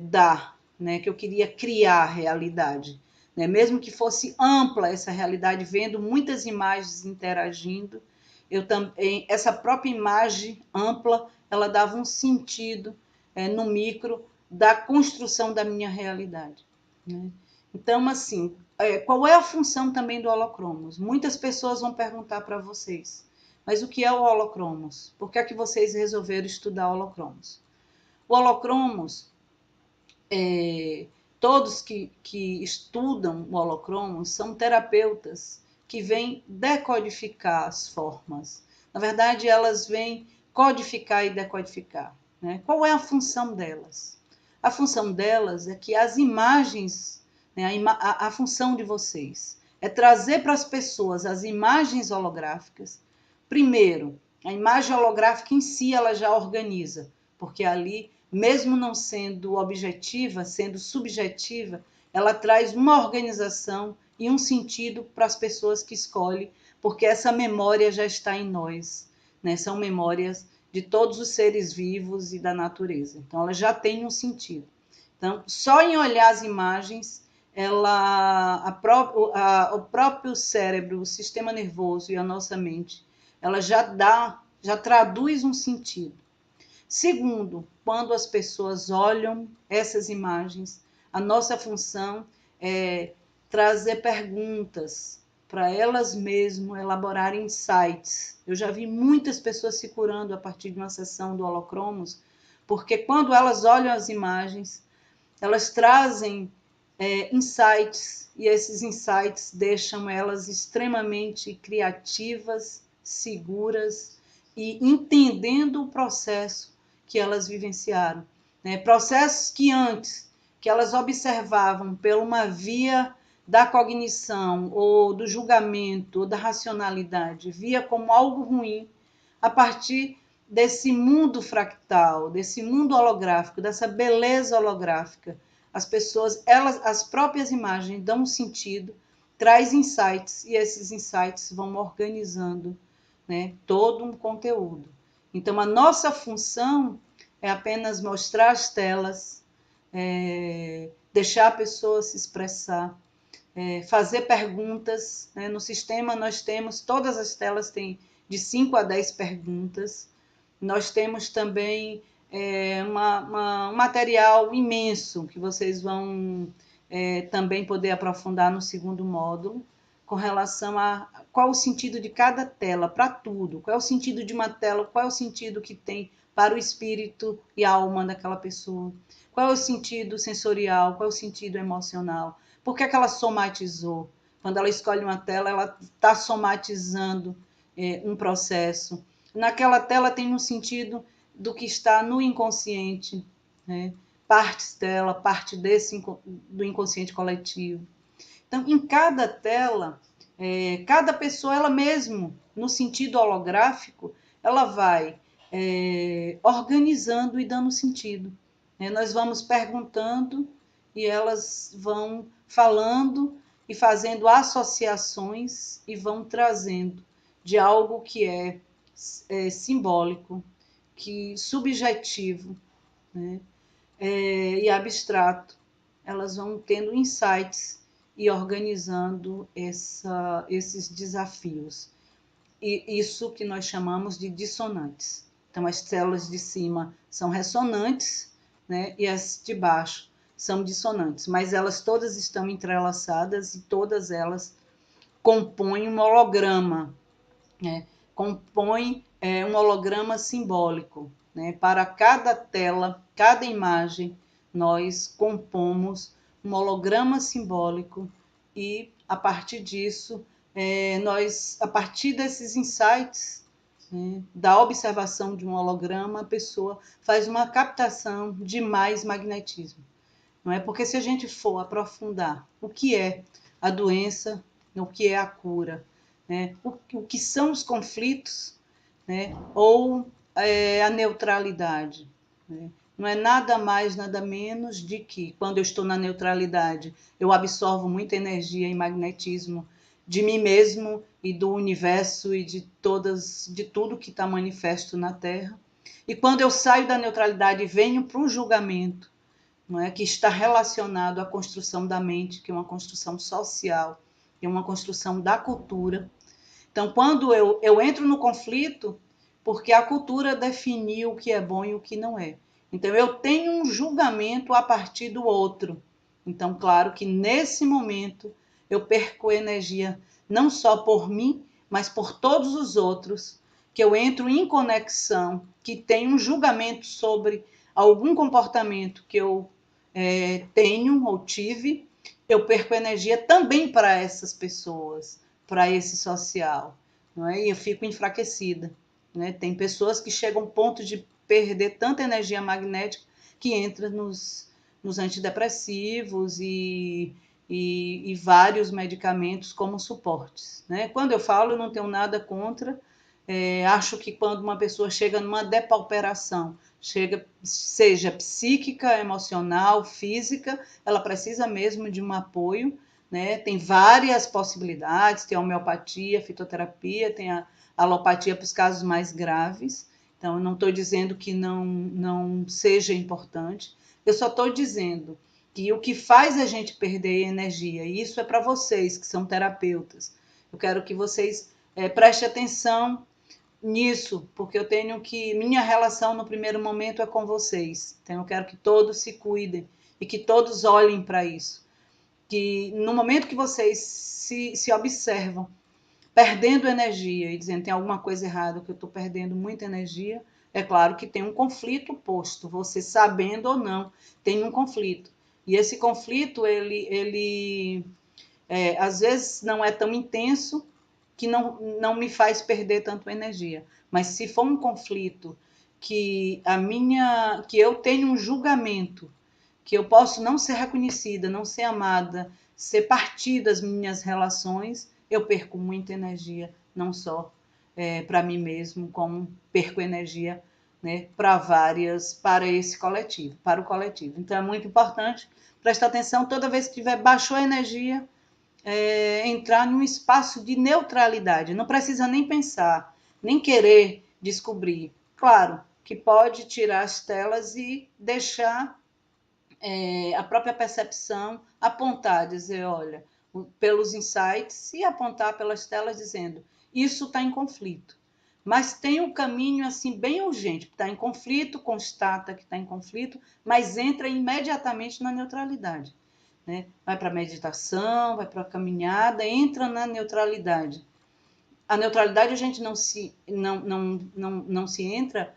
dar, né? Que eu queria criar a realidade. Né? Mesmo que fosse ampla essa realidade, vendo muitas imagens interagindo, eu também, essa própria imagem ampla, ela dava um sentido no micro da construção da minha realidade. Né? Então, assim, qual é a função também do holocromos? Muitas pessoas vão perguntar para vocês, mas o que é o holocromos? Por que é que vocês resolveram estudar holocromos? O holocromos, todos que estudam o holocromos são terapeutas que vêm decodificar as formas. Na verdade, elas vêm codificar e decodificar. Né? Qual é a função delas? A função delas é que as imagens, né, a função de vocês é trazer para as pessoas as imagens holográficas. Primeiro, a imagem holográfica em si ela já organiza, porque ali, mesmo não sendo objetiva, sendo subjetiva, ela traz uma organização e um sentido para as pessoas que escolhem, porque essa memória já está em nós, né? São memórias de todos os seres vivos e da natureza. Então, ela já tem um sentido. Então, só em olhar as imagens, o próprio cérebro, o sistema nervoso e a nossa mente, ela já traduz um sentido. Segundo, quando as pessoas olham essas imagens, a nossa função é trazer perguntas para elas mesmas elaborarem insights. Eu já vi muitas pessoas se curando a partir de uma sessão do holocromos, porque quando elas olham as imagens, elas trazem insights, e esses insights deixam elas extremamente criativas, seguras e entendendo o processo que elas vivenciaram. Né? Processos que antes, que elas observavam por uma via da cognição, ou do julgamento, ou da racionalidade, via como algo ruim, a partir desse mundo fractal, desse mundo holográfico, dessa beleza holográfica, as pessoas, as próprias imagens dão um sentido, traz insights, e esses insights vão organizando, né, todo um conteúdo. Então, a nossa função é apenas mostrar as telas, deixar a pessoa se expressar, fazer perguntas. Né? No sistema nós temos, todas as telas têm de 5 a 10 perguntas. Nós temos também um material imenso que vocês vão também poder aprofundar no segundo módulo, com relação a qual o sentido de cada tela, para tudo. Qual é o sentido de uma tela, qual é o sentido que tem para o espírito e a alma daquela pessoa. Qual é o sentido sensorial, qual é o sentido emocional. Por que ela somatizou? Quando ela escolhe uma tela, ela está somatizando um processo. Naquela tela tem um sentido do que está no inconsciente, né? Partes dela, parte do inconsciente coletivo. Então, em cada tela, cada pessoa, ela mesmo, no sentido holográfico, ela vai organizando e dando sentido. Nós vamos perguntando e elas vão falando e fazendo associações e vão trazendo de algo que é simbólico, que subjetivo, né? E abstrato. Elas vão tendo insights e organizando esses desafios. isso que nós chamamos de dissonantes. Então, as células de cima são ressonantes, né, e as de baixo são dissonantes, mas elas todas estão entrelaçadas e todas elas compõem um holograma, né, compõem um holograma simbólico. Né, para cada tela, cada imagem, nós compomos um holograma simbólico e, a partir disso, a partir desses insights, né, da observação de um holograma, a pessoa faz uma captação de mais magnetismo. Não é? Porque se a gente for aprofundar o que é a doença, o que é a cura, né, o que são os conflitos, né, ou a neutralidade, né? Não é nada mais, nada menos de que, quando eu estou na neutralidade, eu absorvo muita energia e magnetismo de mim mesmo e do universo e de tudo que está manifesto na Terra. E quando eu saio da neutralidade e venho para o julgamento, não é, que está relacionado à construção da mente, que é uma construção social, que é uma construção da cultura. Então, quando eu entro no conflito, porque a cultura definiu o que é bom e o que não é. Então, eu tenho um julgamento a partir do outro. Então, claro que nesse momento eu perco energia não só por mim, mas por todos os outros, que eu entro em conexão, que tem um julgamento sobre algum comportamento que eu tenho ou tive, eu perco energia também para essas pessoas, para esse social, não é? E eu fico enfraquecida. Né? Tem pessoas que chegam ao ponto de perder tanta energia magnética que entra nos antidepressivos e vários medicamentos como suportes. Né? Quando eu falo, eu não tenho nada contra. Acho que quando uma pessoa chega numa depauperação, seja psíquica, emocional, física, ela precisa mesmo de um apoio. Né? Tem várias possibilidades, tem a homeopatia, a fitoterapia, tem a alopatia para os casos mais graves. Então, eu não estou dizendo que não seja importante, eu só estou dizendo que o que faz a gente perder energia, e isso é para vocês que são terapeutas, eu quero que vocês prestem atenção nisso, porque eu tenho que, minha relação no primeiro momento é com vocês, então eu quero que todos se cuidem e que todos olhem para isso, que no momento que vocês se observam perdendo energia e dizendo tem alguma coisa errada, que eu estou perdendo muita energia, é claro que tem um conflito posto, você sabendo ou não, tem um conflito. E esse conflito, ele às vezes não é tão intenso que não me faz perder tanto energia. Mas se for um conflito que eu tenho um julgamento, que eu posso não ser reconhecida, não ser amada, ser parte das minhas relações, eu perco muita energia, não só para mim mesmo, como perco energia, né, para esse coletivo, para o coletivo. Então é muito importante prestar atenção toda vez que tiver baixou a energia, entrar num espaço de neutralidade. Não precisa nem pensar, nem querer descobrir. Claro que pode tirar as telas e deixar a própria percepção apontar, dizer, olha, pelos insights e apontar pelas telas dizendo, isso está em conflito. Mas tem um caminho assim bem urgente, está em conflito, constata que está em conflito, mas entra imediatamente na neutralidade. Né? Vai para a meditação, vai para a caminhada, entra na neutralidade. A neutralidade a gente não se entra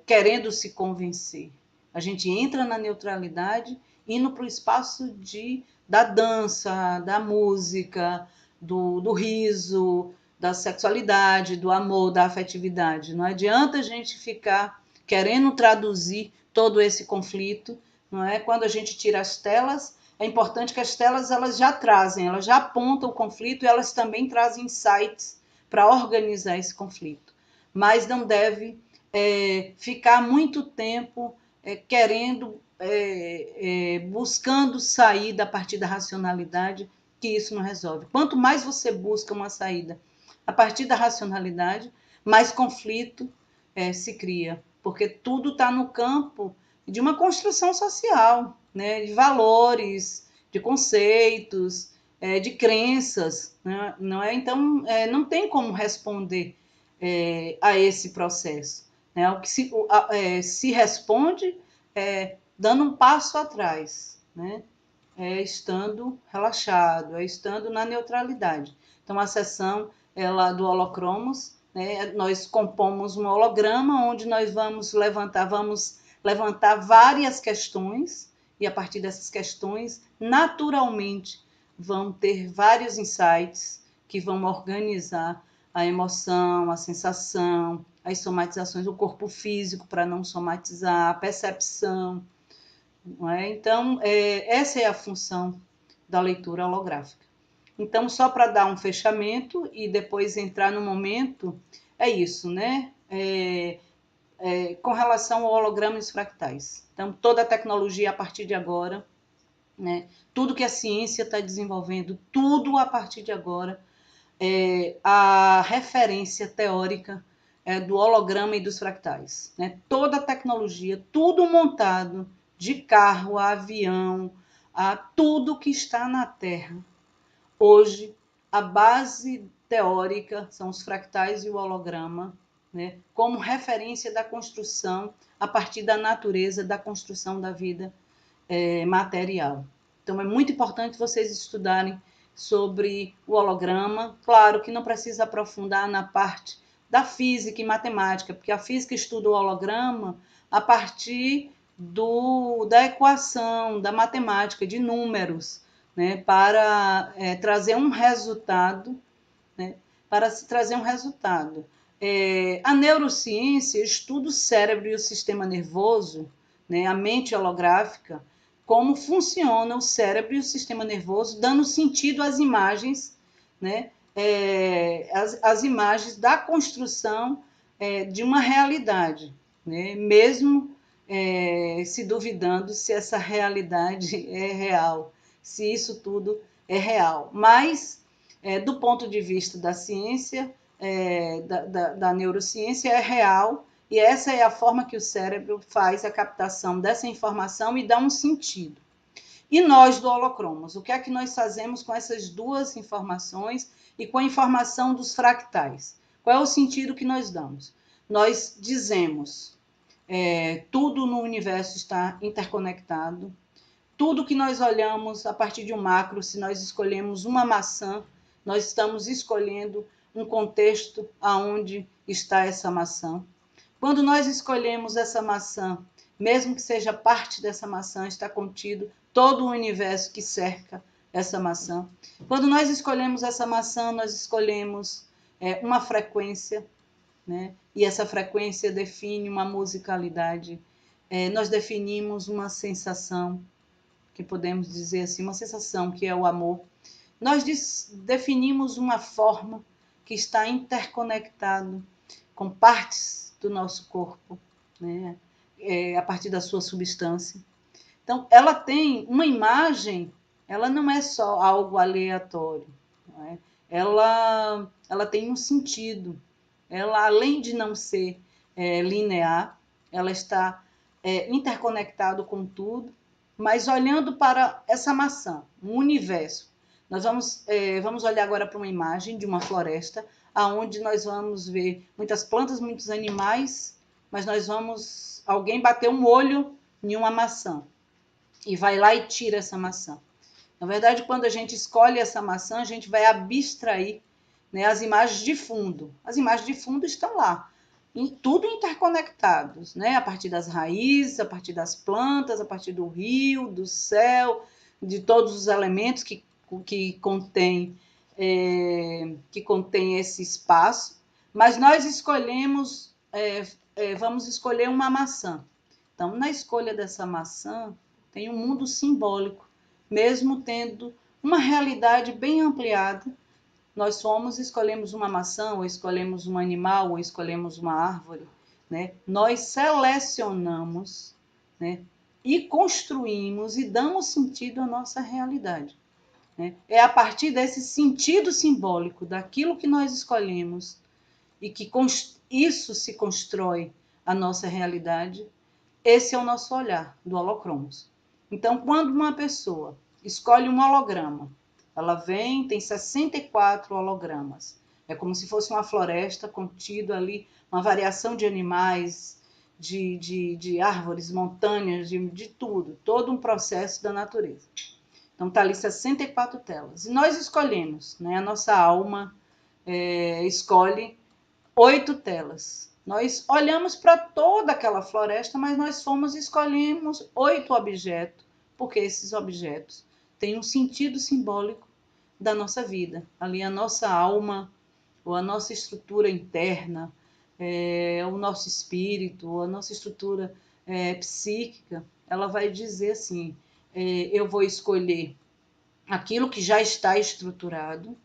querendo se convencer. A gente entra na neutralidade indo para o espaço da dança, da música, do riso, da sexualidade, do amor, da afetividade. Não adianta a gente ficar querendo traduzir todo esse conflito, não é? Quando a gente tira as telas, é importante que as telas elas já trazem, elas já apontam o conflito e elas também trazem insights para organizar esse conflito. Mas não deve ficar muito tempo querendo, buscando saída a partir da racionalidade, que isso não resolve. Quanto mais você busca uma saída a partir da racionalidade, mais conflito se cria, porque tudo está no campo de uma construção social, né, de valores, de conceitos, de crenças, né? Não é? Então, não tem como responder a esse processo. Né? O que se responde dando um passo atrás, né? Estando relaxado, estando na neutralidade. Então, a sessão do holocromos, né? Nós compomos um holograma onde nós vamos levantar várias questões, e a partir dessas questões, naturalmente, vão ter vários insights que vão organizar a emoção, a sensação, as somatizações do corpo físico para não somatizar, a percepção. Não é? Então, essa é a função da leitura holográfica. Então, só para dar um fechamento e depois entrar no momento, é isso, né? Com relação ao holograma e os fractais. Então, toda a tecnologia a partir de agora, né? Tudo que a ciência está desenvolvendo, tudo a partir de agora, a referência teórica do holograma e dos fractais. Né? Toda a tecnologia, tudo montado, de carro a avião, a tudo que está na Terra. Hoje, a base teórica são os fractais e o holograma, né? Como referência da construção a partir da natureza, da construção da vida material. Então, é muito importante vocês estudarem sobre o holograma. Claro que não precisa aprofundar na parte da física e matemática, porque a física estuda o holograma a partir da equação, da matemática, de números, né, para trazer um resultado, né, para se trazer um resultado. A neurociência estuda o cérebro e o sistema nervoso, né, a mente holográfica, como funciona o cérebro e o sistema nervoso, dando sentido às imagens, né, as imagens da construção de uma realidade, né, mesmo se duvidando se essa realidade é real, se isso tudo é real. Mas, do ponto de vista da ciência, da neurociência, é real, e essa é a forma que o cérebro faz a captação dessa informação e dá um sentido. E nós, do Holocromos, o que é que nós fazemos com essas duas informações e com a informação dos fractais? Qual é o sentido que nós damos? Nós dizemos, tudo no universo está interconectado, tudo que nós olhamos a partir de um macro, se nós escolhemos uma maçã, nós estamos escolhendo um contexto aonde está essa maçã. Quando nós escolhemos essa maçã, mesmo que seja parte dessa maçã, está contido todo o universo que cerca essa maçã. Quando nós escolhemos essa maçã, nós escolhemos uma frequência, né? E essa frequência define uma musicalidade. Nós definimos uma sensação, que podemos dizer assim, uma sensação que é o amor. Nós definimos uma forma que está interconectado com partes do nosso corpo, né? A partir da sua substância. Então, ela tem uma imagem, ela não é só algo aleatório, não é? Ela tem um sentido. Ela, além de não ser linear, ela está interconectada com tudo, mas olhando para essa maçã, um universo. Nós vamos olhar agora para uma imagem de uma floresta, aonde nós vamos ver muitas plantas, muitos animais, mas alguém bater um olho em uma maçã e vai lá e tira essa maçã. Na verdade, quando a gente escolhe essa maçã, a gente vai abstrair, né, as imagens de fundo. As imagens de fundo estão lá, tudo interconectados, né, a partir das raízes, a partir das plantas, a partir do rio, do céu, de todos os elementos que contém esse espaço, mas nós vamos escolher uma maçã. Então, na escolha dessa maçã, tem um mundo simbólico, mesmo tendo uma realidade bem ampliada. Nós escolhemos uma maçã, ou escolhemos um animal, ou escolhemos uma árvore, né? Nós selecionamos, né, e construímos e damos sentido à nossa realidade. Né? É a partir desse sentido simbólico, daquilo que nós escolhemos, e que isso se constrói a nossa realidade. Esse é o nosso olhar do Holocromos. Então, quando uma pessoa escolhe um holograma, Ela vem, tem 64 hologramas. É como se fosse uma floresta contido ali, uma variação de animais, de árvores, montanhas, de tudo. Todo um processo da natureza. Então está ali 64 telas. E nós escolhemos, né? A nossa alma escolhe 8 telas. Nós olhamos para toda aquela floresta, mas nós escolhemos 8 objetos, porque esses objetos têm um sentido simbólico da nossa vida. Ali a nossa alma, ou a nossa estrutura interna, o nosso espírito, a nossa estrutura psíquica, ela vai dizer assim, eu vou escolher aquilo que já está estruturado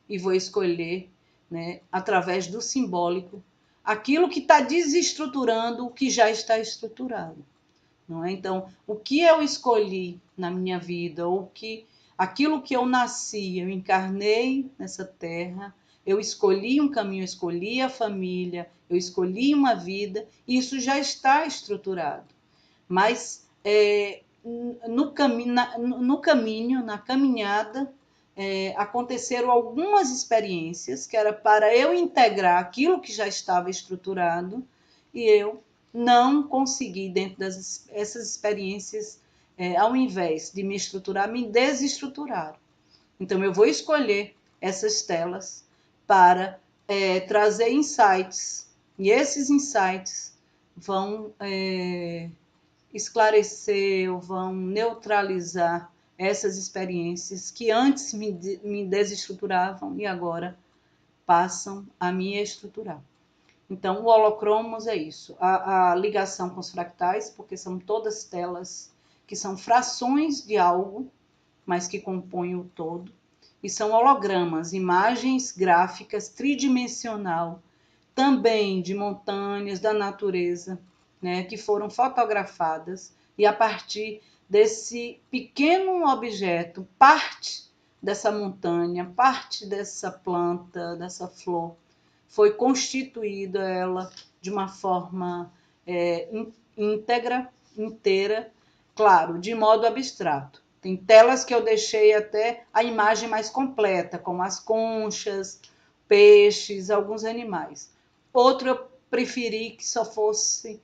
e vou escolher, né, através do simbólico, aquilo que está desestruturando o que já está estruturado. Não é? Então, o que eu escolhi na minha vida, aquilo que eu nasci, eu encarnei nessa terra, eu escolhi um caminho, eu escolhi a família, eu escolhi uma vida, isso já está estruturado. Mas no caminho, na caminhada, aconteceram algumas experiências que era para eu integrar aquilo que já estava estruturado e eu não consegui, dentro dessas experiências, ao invés de me estruturar, me desestruturar. Então, eu vou escolher essas telas para trazer insights, e esses insights vão esclarecer ou vão neutralizar essas experiências que antes me desestruturavam e agora passam a me estruturar. Então, o holocromos é isso, a ligação com os fractais, porque são todas telas que são frações de algo, mas que compõem o todo, e são hologramas, imagens gráficas tridimensional, também de montanhas, da natureza, né, que foram fotografadas, e a partir desse pequeno objeto, parte dessa montanha, parte dessa planta, dessa flor, foi constituída ela de uma forma inteira, claro, de modo abstrato. Tem telas que eu deixei até a imagem mais completa, como as conchas, peixes, alguns animais. Outro eu preferi que só fosse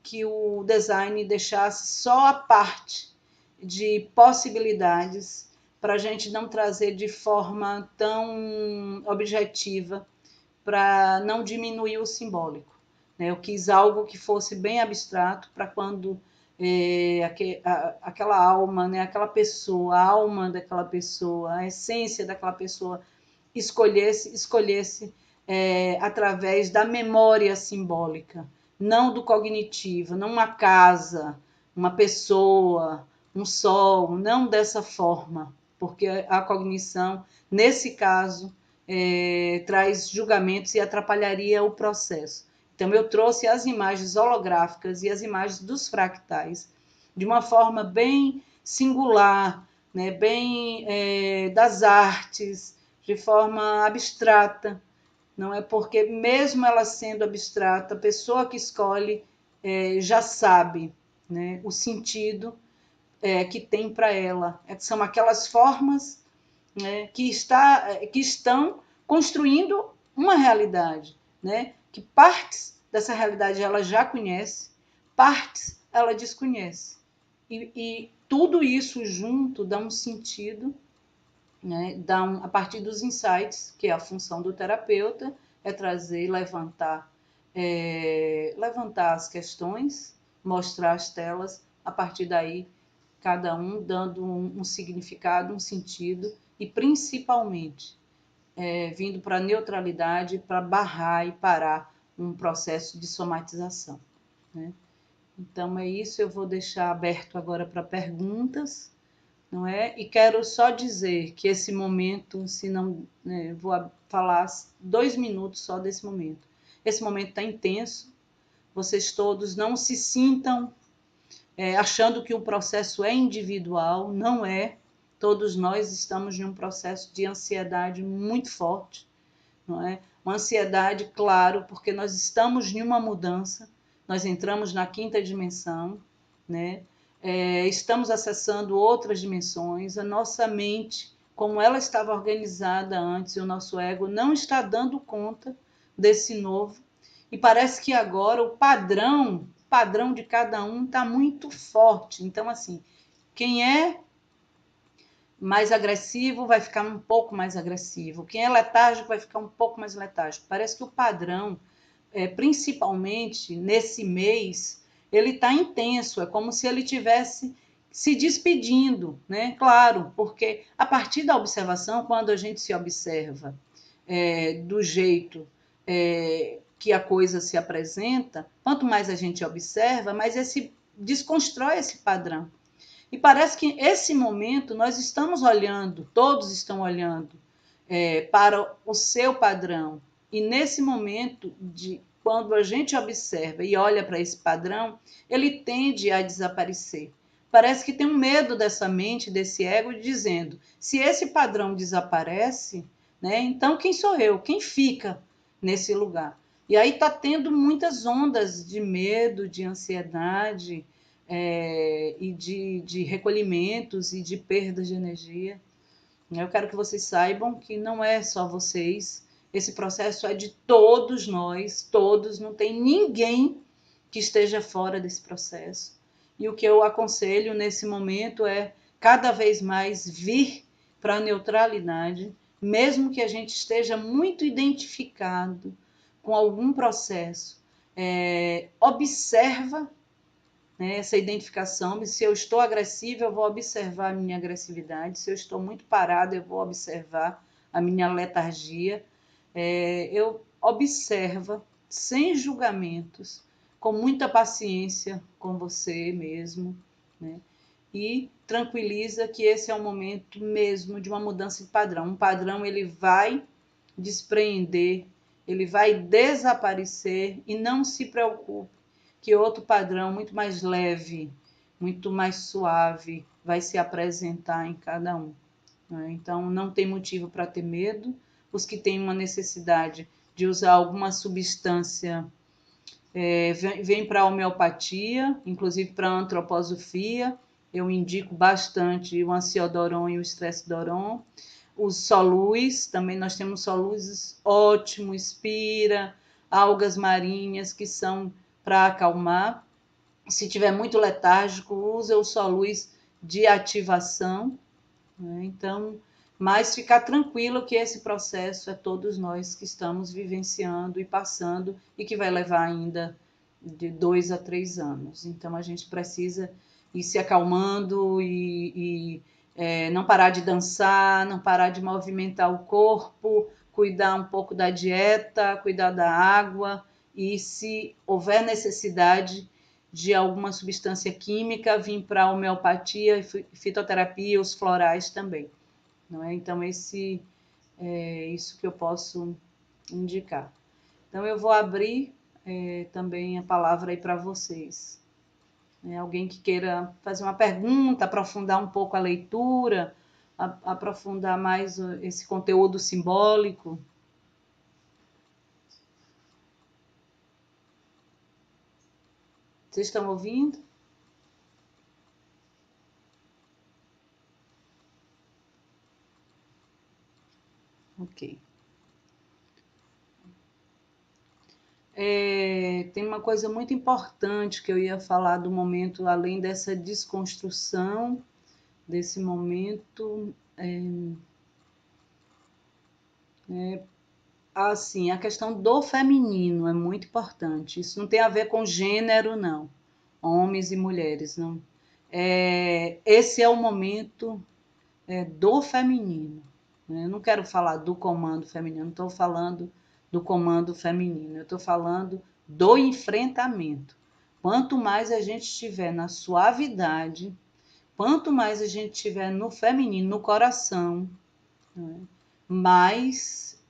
que o design deixasse só a parte de possibilidades para a gente não trazer de forma tão objetiva, para não diminuir o simbólico. Eu quis algo que fosse bem abstrato para quando aquela alma, né, aquela pessoa, a alma daquela pessoa, a essência daquela pessoa escolhesse através da memória simbólica, não do cognitivo, não uma casa, uma pessoa, um sol, não dessa forma, porque a cognição, nesse caso, traz julgamentos e atrapalharia o processo. Então, eu trouxe as imagens holográficas e as imagens dos fractais de uma forma bem singular, né, bem das artes, de forma abstrata. Não é porque, mesmo ela sendo abstrata, a pessoa que escolhe já sabe, né, o sentido que tem para ela. São aquelas formas, né, que estão construindo uma realidade, né, que partes dessa realidade ela já conhece, partes ela desconhece. E tudo isso junto dá um sentido, né, a partir dos insights, que é a função do terapeuta, é trazer e levantar as questões, mostrar as telas, a partir daí cada um dando um significado, um sentido, e principalmente vindo para a neutralidade, para barrar e parar um processo de somatização. Né? Então é isso, eu vou deixar aberto agora para perguntas, não é? E quero só dizer que esse momento, se não, vou falar 2 minutos só desse momento. Esse momento está intenso, vocês todos não se sintam achando que o processo é individual, não é. Todos nós estamos em um processo de ansiedade muito forte, não é? Uma ansiedade, claro, porque nós estamos em uma mudança, nós entramos na 5ª dimensão, né? estamos acessando outras dimensões, a nossa mente, como ela estava organizada antes, e o nosso ego não está dando conta desse novo, e parece que agora o padrão de cada um está muito forte. Então, assim, quem é mais agressivo vai ficar um pouco mais agressivo, quem é letárgico vai ficar um pouco mais letárgico. Parece que o padrão, principalmente nesse mês, ele está intenso, é como se ele tivesse se despedindo, né? Claro, porque a partir da observação, quando a gente se observa do jeito que a coisa se apresenta, quanto mais a gente observa, mais desconstrói esse padrão. E parece que esse momento nós estamos olhando, todos estão olhando para o seu padrão. E nesse momento, quando a gente observa e olha para esse padrão, ele tende a desaparecer. Parece que tem um medo dessa mente, desse ego, dizendo, se esse padrão desaparece, né, então quem sou eu? Quem fica nesse lugar? E aí está tendo muitas ondas de medo, de ansiedade, e de recolhimentos e de perdas de energia. Eu quero que vocês saibam que não é só vocês, esse processo é de todos nós, todos, não tem ninguém que esteja fora desse processo. E o que eu aconselho nesse momento é cada vez mais vir para a neutralidade, mesmo que a gente esteja muito identificado com algum processo. Observa, né, essa identificação. Se eu estou agressiva, eu vou observar a minha agressividade. Se eu estou muito parada, eu vou observar a minha letargia. Eu observo sem julgamentos, com muita paciência com você mesmo, né? E tranquiliza que esse é o momento mesmo de uma mudança de padrão. Um padrão ele vai despreender, ele vai desaparecer, e não se preocupe que outro padrão muito mais leve, muito mais suave vai se apresentar em cada um, né? Então não tem motivo para ter medo. Os que têm uma necessidade de usar alguma substância vem para a homeopatia, inclusive para a antroposofia. Eu indico bastante o Ansiodoron e o Estressidoron. Os solús, também nós temos solús ótimo, Spira, algas marinhas, que são para acalmar. Se tiver muito letárgico, use o solús de ativação, né? Então, mas ficar tranquilo que esse processo é todos nós que estamos vivenciando e passando, e que vai levar ainda de 2 a 3 anos. Então, a gente precisa ir se acalmando e não parar de dançar, não parar de movimentar o corpo, cuidar um pouco da dieta, cuidar da água, e se houver necessidade de alguma substância química, vir para a homeopatia, fitoterapia, os florais também. Não é? Então, esse é isso que eu posso indicar. Então, eu vou abrir também a palavra aí para vocês. Alguém que queira fazer uma pergunta, aprofundar um pouco a leitura, aprofundar mais esse conteúdo simbólico. Vocês estão ouvindo? Ok. Tem uma coisa muito importante que eu ia falar do momento, além dessa desconstrução, desse momento. Assim, a questão do feminino é muito importante. Isso não tem a ver com gênero, não. Homens e mulheres, não. Esse é o momento do feminino. Né? Eu não quero falar do comando feminino, não estou falando do comando feminino, eu estou falando do enfrentamento. Quanto mais a gente estiver na suavidade, quanto mais a gente estiver no feminino, no coração, né, mais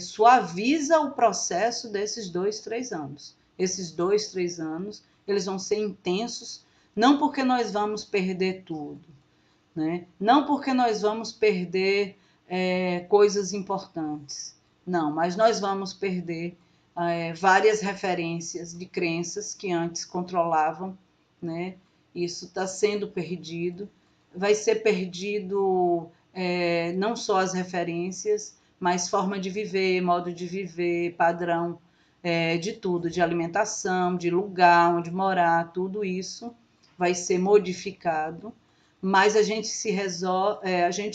suaviza o processo desses 2, 3 anos. Esses 2, 3 anos, eles vão ser intensos, não porque nós vamos perder tudo, né? Não porque nós vamos perder coisas importantes, não, mas nós vamos perder várias referências de crenças que antes controlavam né? Isso está sendo perdido. Vai ser perdido não só as referências, mas forma de viver, modo de viver, padrão de tudo, de alimentação, de lugar onde morar, tudo isso vai ser modificado, mas a gente se resolve,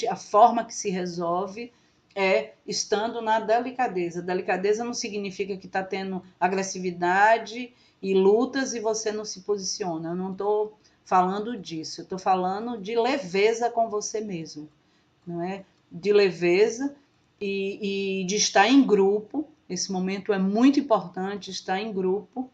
a forma que se resolve é estando na delicadeza. Delicadeza não significa que está tendo agressividade e lutas e você não se posiciona. Eu não estou falando disso, eu estou falando de leveza com você mesmo, não é? De leveza e de estar em grupo. Esse momento é muito importante, estar em grupo,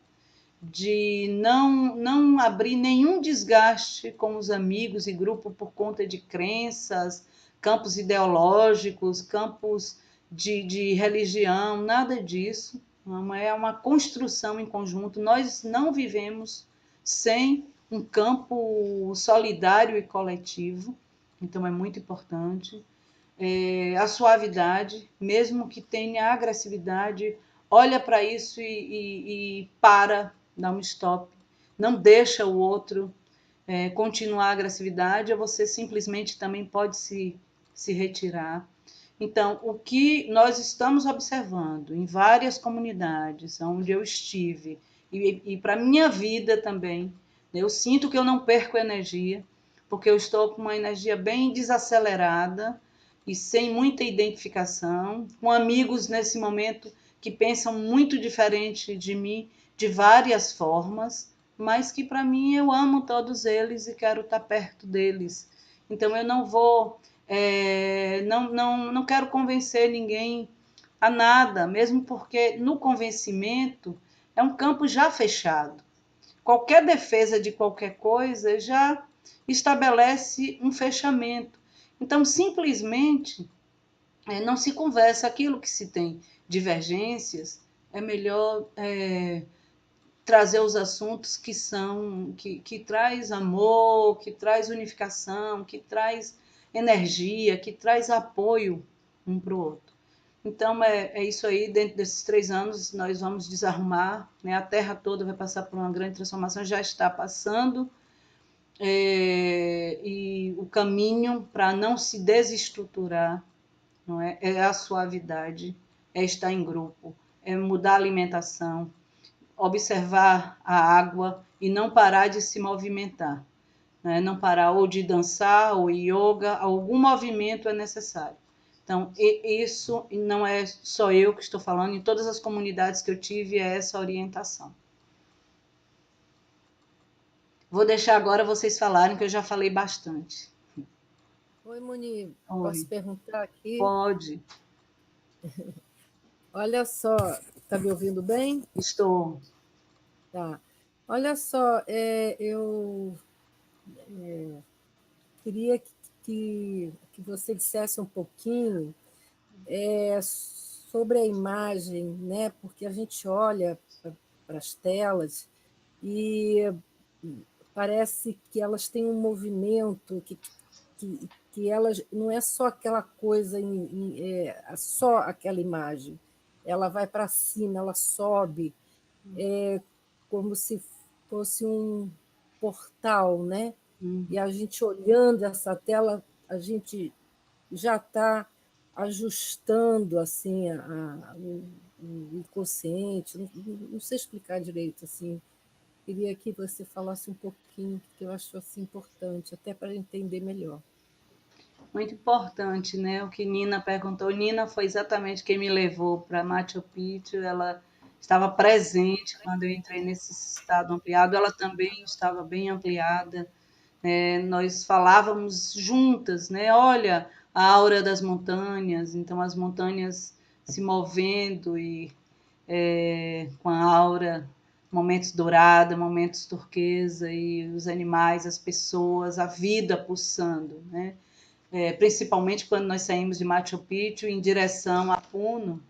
de não abrir nenhum desgaste com os amigos e grupo por conta de crenças, campos ideológicos, campos de religião, nada disso. Não é uma construção em conjunto. Nós não vivemos sem um campo solidário e coletivo, então é muito importante. A suavidade, mesmo que tenha agressividade, olha para isso e para, dá um stop, não deixa o outro continuar a agressividade, ou você simplesmente também pode se retirar. Então, o que nós estamos observando em várias comunidades onde eu estive, e para a minha vida também, eu sinto que eu não perco energia, porque eu estou com uma energia bem desacelerada e sem muita identificação, com amigos nesse momento que pensam muito diferente de mim, de várias formas, mas que para mim eu amo todos eles e quero estar perto deles. Então eu não vou não quero convencer ninguém a nada, mesmo porque no convencimento é um campo já fechado. Qualquer defesa de qualquer coisa já estabelece um fechamento. Então, simplesmente, não se conversa. Aquilo que se tem divergências, é melhor trazer os assuntos que traz amor, que traz unificação, que traz energia, que traz apoio um para o outro. Então, é isso aí. Dentro desses 3 anos, nós vamos desarrumar, né? A Terra toda vai passar por uma grande transformação, já está passando, e o caminho para não se desestruturar, não é a suavidade, é estar em grupo, é mudar a alimentação, observar a água e não parar de se movimentar, né? Não parar ou de dançar ou yoga, algum movimento é necessário. Então, isso não é só eu que estou falando, em todas as comunidades que eu tive é essa orientação. Vou deixar agora vocês falarem, que eu já falei bastante. Oi, Moni, Oi. posso perguntar aqui? Pode. Olha só, está me ouvindo bem? Estou. Tá. Olha só, eu queria que você dissesse um pouquinho sobre a imagem, né? Porque a gente olha para as telas e parece que elas têm um movimento, que elas não é só aquela coisa, só aquela imagem. Ela vai para cima, ela sobe, como se fosse um portal, né? E a gente olhando essa tela, a gente já está ajustando assim o inconsciente. Não sei explicar direito assim. Queria que você falasse um pouquinho, que eu acho assim importante, até para entender melhor. Muito importante, né? O que Nina perguntou. Nina foi exatamente quem me levou para Machu Picchu. Ela estava presente quando eu entrei nesse estado ampliado. Ela também estava bem ampliada. Nós falávamos juntas, né? Olha a aura das montanhas. Então, as montanhas se movendo e com a aura, momentos dourada, momentos turquesa, e os animais, as pessoas, a vida pulsando, né? Principalmente quando nós saímos de Machu Picchu em direção a Puno,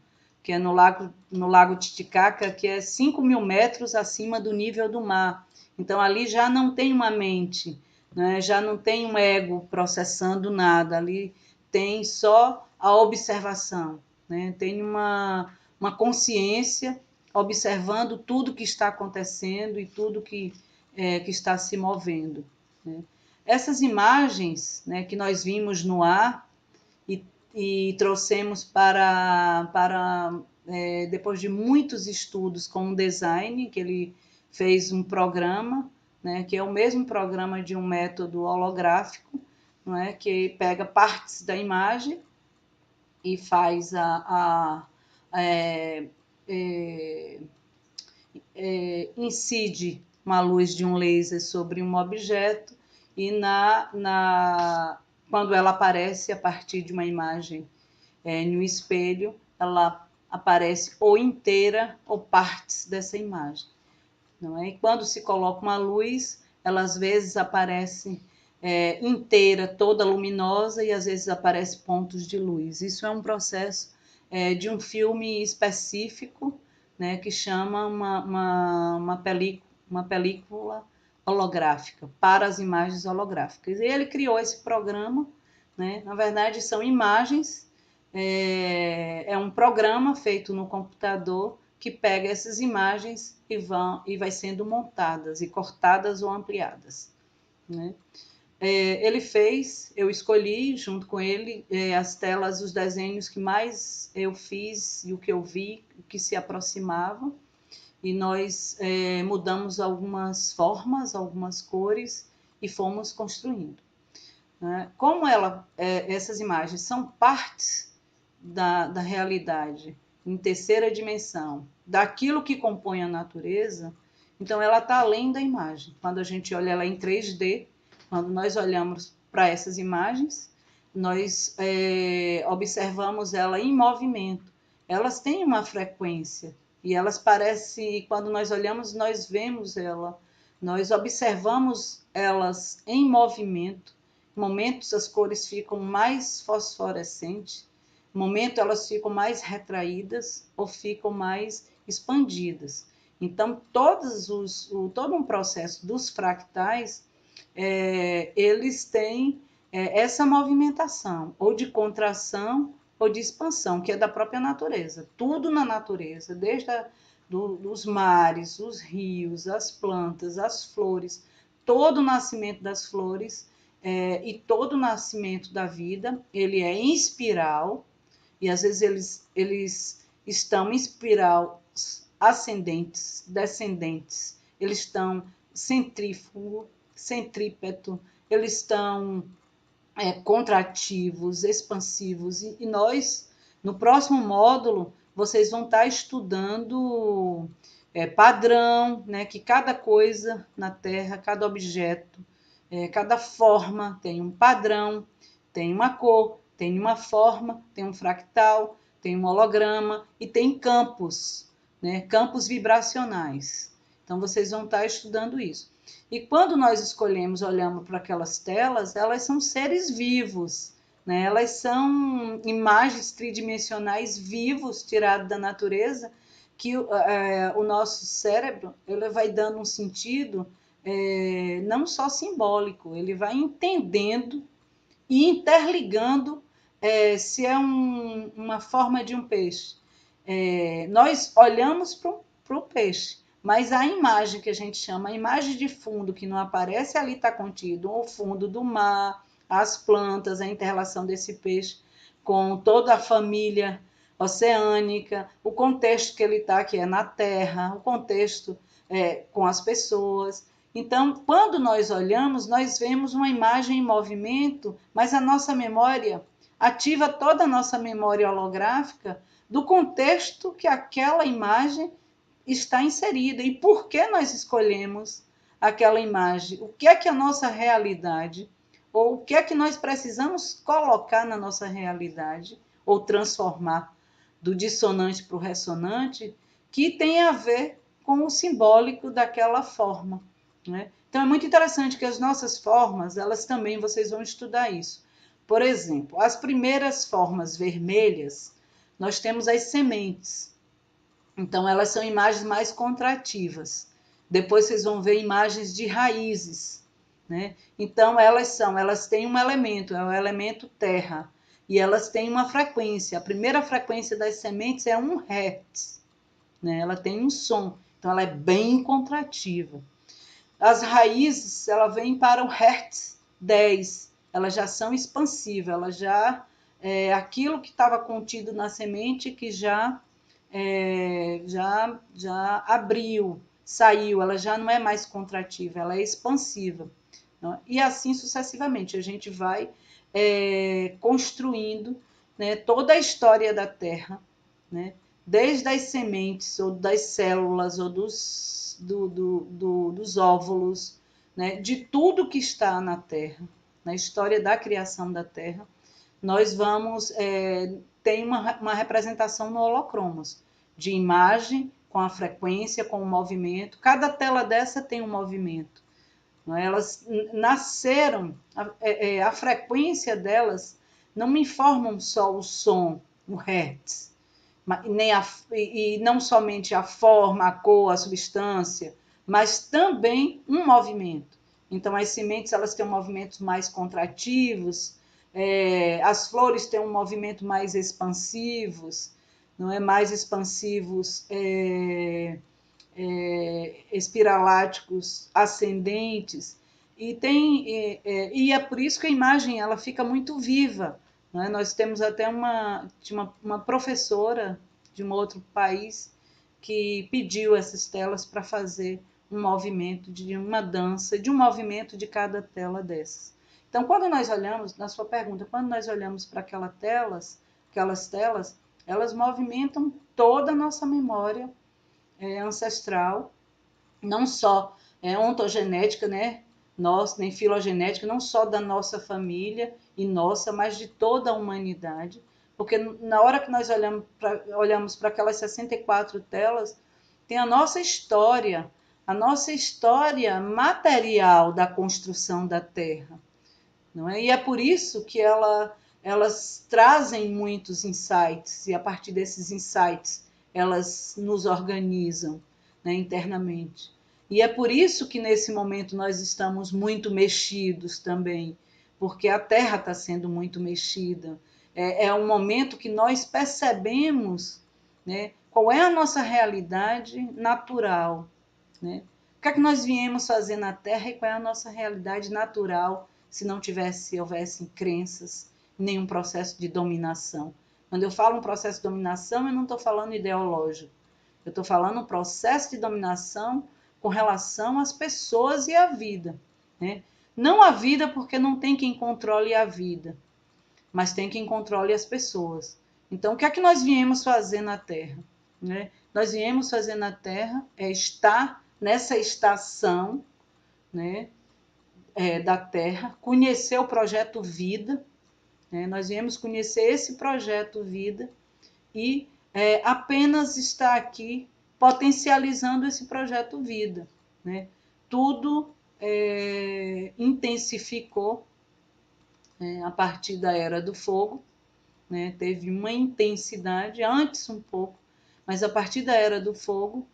que é no lago Titicaca, que é 5.000 metros acima do nível do mar. Então, ali já não tem uma mente, né? Já não tem um ego processando nada, ali tem só a observação, né? Tem uma consciência observando tudo que está acontecendo e tudo que que está se movendo, né? Essas imagens, né, que nós vimos no ar e trouxemos depois de muitos estudos com o design, que ele fez um programa, né, que é o mesmo programa de um método holográfico, não é, que pega partes da imagem e faz incide uma luz de um laser sobre um objeto e quando ela aparece a partir de uma imagem no espelho, ela aparece ou inteira ou partes dessa imagem, não é? E quando se coloca uma luz, ela às vezes aparece inteira, toda luminosa, e às vezes aparece pontos de luz. Isso é um processo de um filme específico, né, que chama uma película holográfica, para as imagens holográficas. E ele criou esse programa, né? Na verdade, são imagens, é um programa feito no computador que pega essas imagens e vai sendo montadas e cortadas ou ampliadas, né? Ele fez, eu escolhi junto com ele as telas, os desenhos que mais eu fiz e o que eu vi, o que se aproximava, e nós mudamos algumas formas, algumas cores e fomos construindo, né? Como essas imagens são partes da realidade em terceira dimensão, daquilo que compõe a natureza, então ela está além da imagem. Quando a gente olha ela em 3D, quando nós olhamos para essas imagens, nós observamos ela em movimento. Elas têm uma frequência e elas parecem, quando nós olhamos, nós vemos ela, nós observamos elas em movimento. Em momentos as cores ficam mais fosforescentes, em momentos elas ficam mais retraídas ou ficam mais expandidas. Então, todo um processo dos fractais, eles têm essa movimentação, ou de contração ou de expansão, que é da própria natureza. Tudo na natureza, desde dos mares, os rios, as plantas, as flores, todo o nascimento das flores e todo o nascimento da vida, ele é em espiral, e às vezes eles estão em espiral ascendentes, descendentes, eles estão centrífugo, centrípeto, eles estão contrativos, expansivos, e nós, no próximo módulo, vocês vão estar estudando padrão, né, que cada coisa na Terra, cada objeto, cada forma tem um padrão, tem uma cor, tem uma forma, tem um fractal, tem um holograma e tem campos, né, campos vibracionais. Então, vocês vão estar estudando isso. E quando nós escolhemos, olhamos para aquelas telas, elas são seres vivos, né? Elas são imagens tridimensionais vivos, tiradas da natureza, que o nosso cérebro ele vai dando um sentido não só simbólico, ele vai entendendo e interligando se é uma forma de um peixe. Nós olhamos para o peixe, mas a imagem que a gente chama, a imagem de fundo que não aparece, ali está contido o fundo do mar, as plantas, a interrelação desse peixe com toda a família oceânica, o contexto que ele está, que é na terra, o contexto com as pessoas. Então, quando nós olhamos, nós vemos uma imagem em movimento, mas a nossa memória ativa toda a nossa memória holográfica do contexto que aquela imagem está inserida. E por que nós escolhemos aquela imagem? O que é que a nossa realidade, ou o que é que nós precisamos colocar na nossa realidade, ou transformar do dissonante para o ressonante, que tem a ver com o simbólico daquela forma, né? Então é muito interessante que as nossas formas, elas também, vocês vão estudar isso. Por exemplo, as primeiras formas vermelhas, nós temos as sementes. Então, elas são imagens mais contrativas. Depois vocês vão ver imagens de raízes, né? Então, elas têm um elemento, é o elemento terra, e elas têm uma frequência. A primeira frequência das sementes é 1 Hz, né? Ela tem um som, então ela é bem contrativa. as raízes, ela vem para o Hertz 10, elas já são expansivas, elas já aquilo que estava contido na semente que já abriu, saiu, ela já não é mais contrativa, ela é expansiva. Né? E assim sucessivamente, a gente vai construindo, né, toda a história da Terra, né, desde as sementes, ou das células, ou dos óvulos, né, de tudo que está na Terra, na história da criação da Terra, nós vamos tem uma representação no holocromos, de imagem, com a frequência, com o movimento. Cada tela dessa tem um movimento. Não é? Elas nasceram, a frequência delas não me informam só o som, o hertz, e não somente a forma, a cor, a substância, mas também um movimento. Então, as sementes elas têm movimentos mais contrativos, as flores têm um movimento mais expansivos, não é? Mais expansivos, espiraláticos, ascendentes, e é por isso que a imagem ela fica muito viva. Né? Nós temos até uma professora de um outro país que pediu essas telas para fazer um movimento de uma dança, de um movimento de cada tela dessas. Então, quando nós olhamos, na sua pergunta, quando nós olhamos para aquelas telas, elas movimentam toda a nossa memória ancestral, não só ontogenética, né? Nossa, nem filogenética, não só da nossa família e nossa, mas de toda a humanidade. Porque na hora que nós olhamos para aquelas 64 telas, tem a nossa história material da construção da Terra. Não é? E é por isso que elas trazem muitos insights, e a partir desses insights elas nos organizam, né, internamente. E é por isso que nesse momento nós estamos muito mexidos também, porque a Terra está sendo muito mexida. É um momento que nós percebemos, né, qual é a nossa realidade natural, né? O que é que nós viemos fazer na Terra e qual é a nossa realidade natural se não houvessem crenças, nenhum processo de dominação. Quando eu falo um processo de dominação, eu não estou falando ideológico. Eu estou falando um processo de dominação com relação às pessoas e à vida. Né? Não a vida, porque não tem quem controle a vida, mas tem quem controle as pessoas. Então, o que é que nós viemos fazer na Terra? Né? Nós viemos fazer na Terra é estar nessa estação, né, da Terra, conhecer o projeto Vida, né? Nós viemos conhecer esse projeto Vida e apenas estar aqui potencializando esse projeto Vida. Né? Tudo intensificou a partir da Era do Fogo, né? Teve uma intensidade, antes um pouco, mas a partir da Era do Fogo,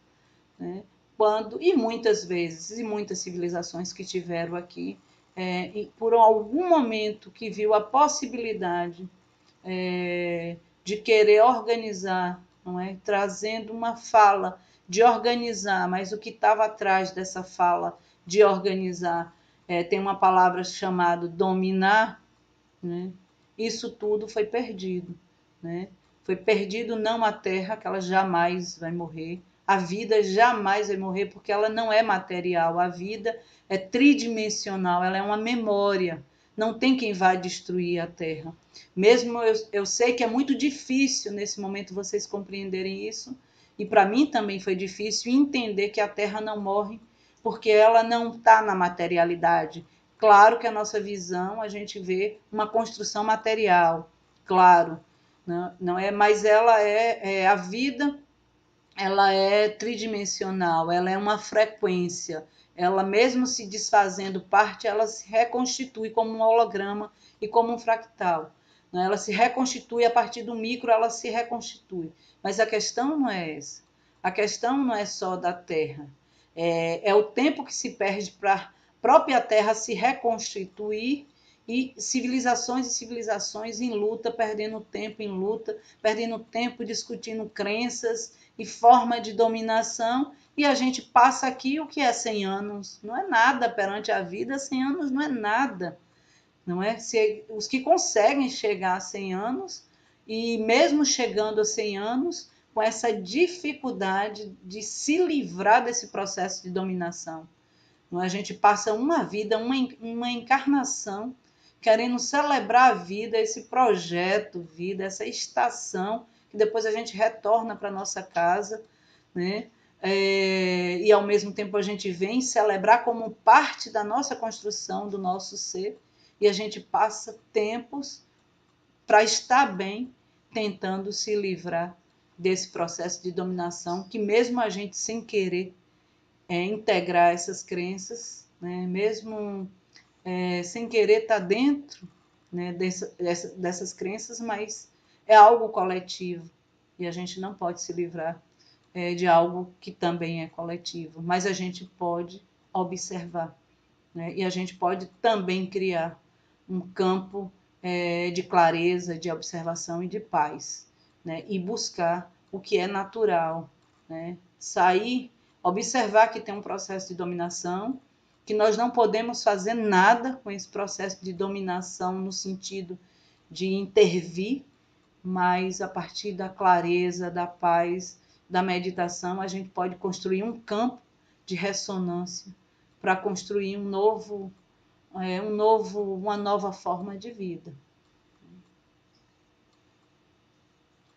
né? E muitas vezes, e muitas civilizações que tiveram aqui, e por algum momento que viu a possibilidade de querer organizar, não é? Trazendo uma fala de organizar, mas o que estava atrás dessa fala de organizar tem uma palavra chamada dominar, né? Isso tudo foi perdido. Né? Foi perdido não a Terra, que ela jamais vai morrer, a vida jamais vai morrer, porque ela não é material, a vida é tridimensional, ela é uma memória, não tem quem vai destruir a Terra. Mesmo eu sei que é muito difícil nesse momento vocês compreenderem isso, e para mim também foi difícil entender que a Terra não morre, porque ela não está na materialidade. Claro que a nossa visão, a gente vê uma construção material, claro, não é, mas ela a vida, ela é tridimensional, ela é uma frequência, ela mesmo se desfazendo parte, ela se reconstitui como um holograma e como um fractal. Né? Ela se reconstitui a partir do micro, ela se reconstitui. Mas a questão não é essa. A questão não é só da Terra. É o tempo que se perde para a própria Terra se reconstituir e civilizações em luta, perdendo tempo em luta, perdendo tempo discutindo crenças e forma de dominação, e a gente passa aqui o que é 100 anos? Não é nada perante a vida, 100 anos não é nada, não é? Os que conseguem chegar a 100 anos, e mesmo chegando a 100 anos, com essa dificuldade de se livrar desse processo de dominação. Não é? A gente passa uma vida, uma encarnação, querendo celebrar a vida, esse projeto, vida, essa estação, que depois a gente retorna para a nossa casa, né? E ao mesmo tempo a gente vem celebrar como parte da nossa construção, do nosso ser, e a gente passa tempos para estar bem, tentando se livrar desse processo de dominação, que mesmo a gente sem querer integrar essas crenças, né, mesmo sem querer estar dentro, né, dessas crenças, mas é algo coletivo e a gente não pode se livrar de algo que também é coletivo, mas a gente pode observar, né, e a gente pode também criar um campo de clareza, de observação e de paz, né, e buscar o que é natural, né, sair, observar que tem um processo de dominação, que nós não podemos fazer nada com esse processo de dominação no sentido de intervir, mas a partir da clareza, da paz, da meditação, a gente pode construir um campo de ressonância para construir uma nova forma de vida.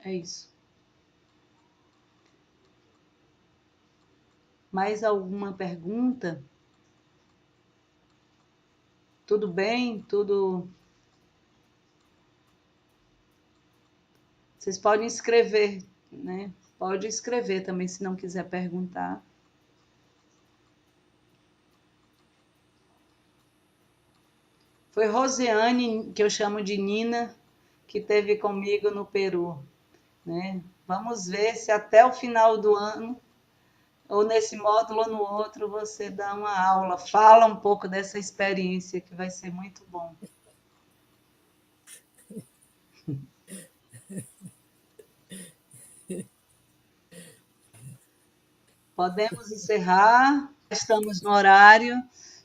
É isso. Mais alguma pergunta? Tudo bem? Tudo. Vocês podem escrever, né? Pode escrever também, se não quiser perguntar. Foi Rosiane, que eu chamo de Nina, que esteve comigo no Peru, né? Vamos ver se até o final do ano, ou nesse módulo ou no outro, você dá uma aula, fala um pouco dessa experiência, que vai ser muito bom. Podemos encerrar, estamos no horário,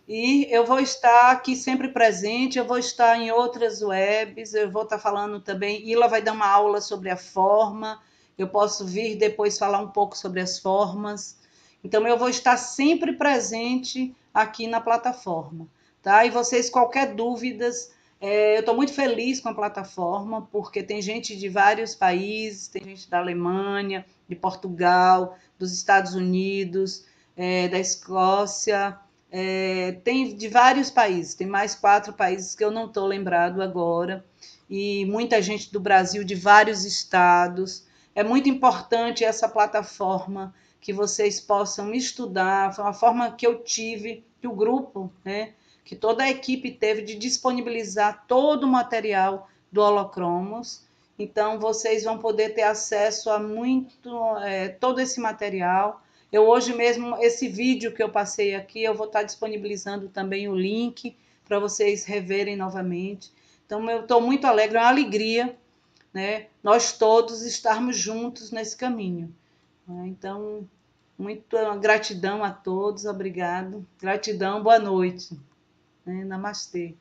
e eu vou estar aqui sempre presente, eu vou estar em outras webs, eu vou estar falando também, Ila vai dar uma aula sobre a forma, eu posso vir depois falar um pouco sobre as formas, então eu vou estar sempre presente aqui na plataforma, tá? E vocês, qualquer dúvidas, eu estou muito feliz com a plataforma, porque tem gente de vários países, tem gente da Alemanha, de Portugal, dos Estados Unidos, da Escócia, tem de vários países, tem mais 4 países que eu não estou lembrado agora, e muita gente do Brasil, de vários estados. É muito importante essa plataforma, que vocês possam estudar, foi uma forma que eu tive, que o grupo, né, que toda a equipe teve de disponibilizar todo o material do Holocromos. Então, vocês vão poder ter acesso a todo esse material. Eu hoje mesmo, esse vídeo que eu passei aqui, eu vou estar disponibilizando também o link para vocês reverem novamente. Então, eu estou muito alegre, é uma alegria, né, nós todos estarmos juntos nesse caminho. Então, muita gratidão a todos, obrigado. Gratidão, boa noite. Namastê.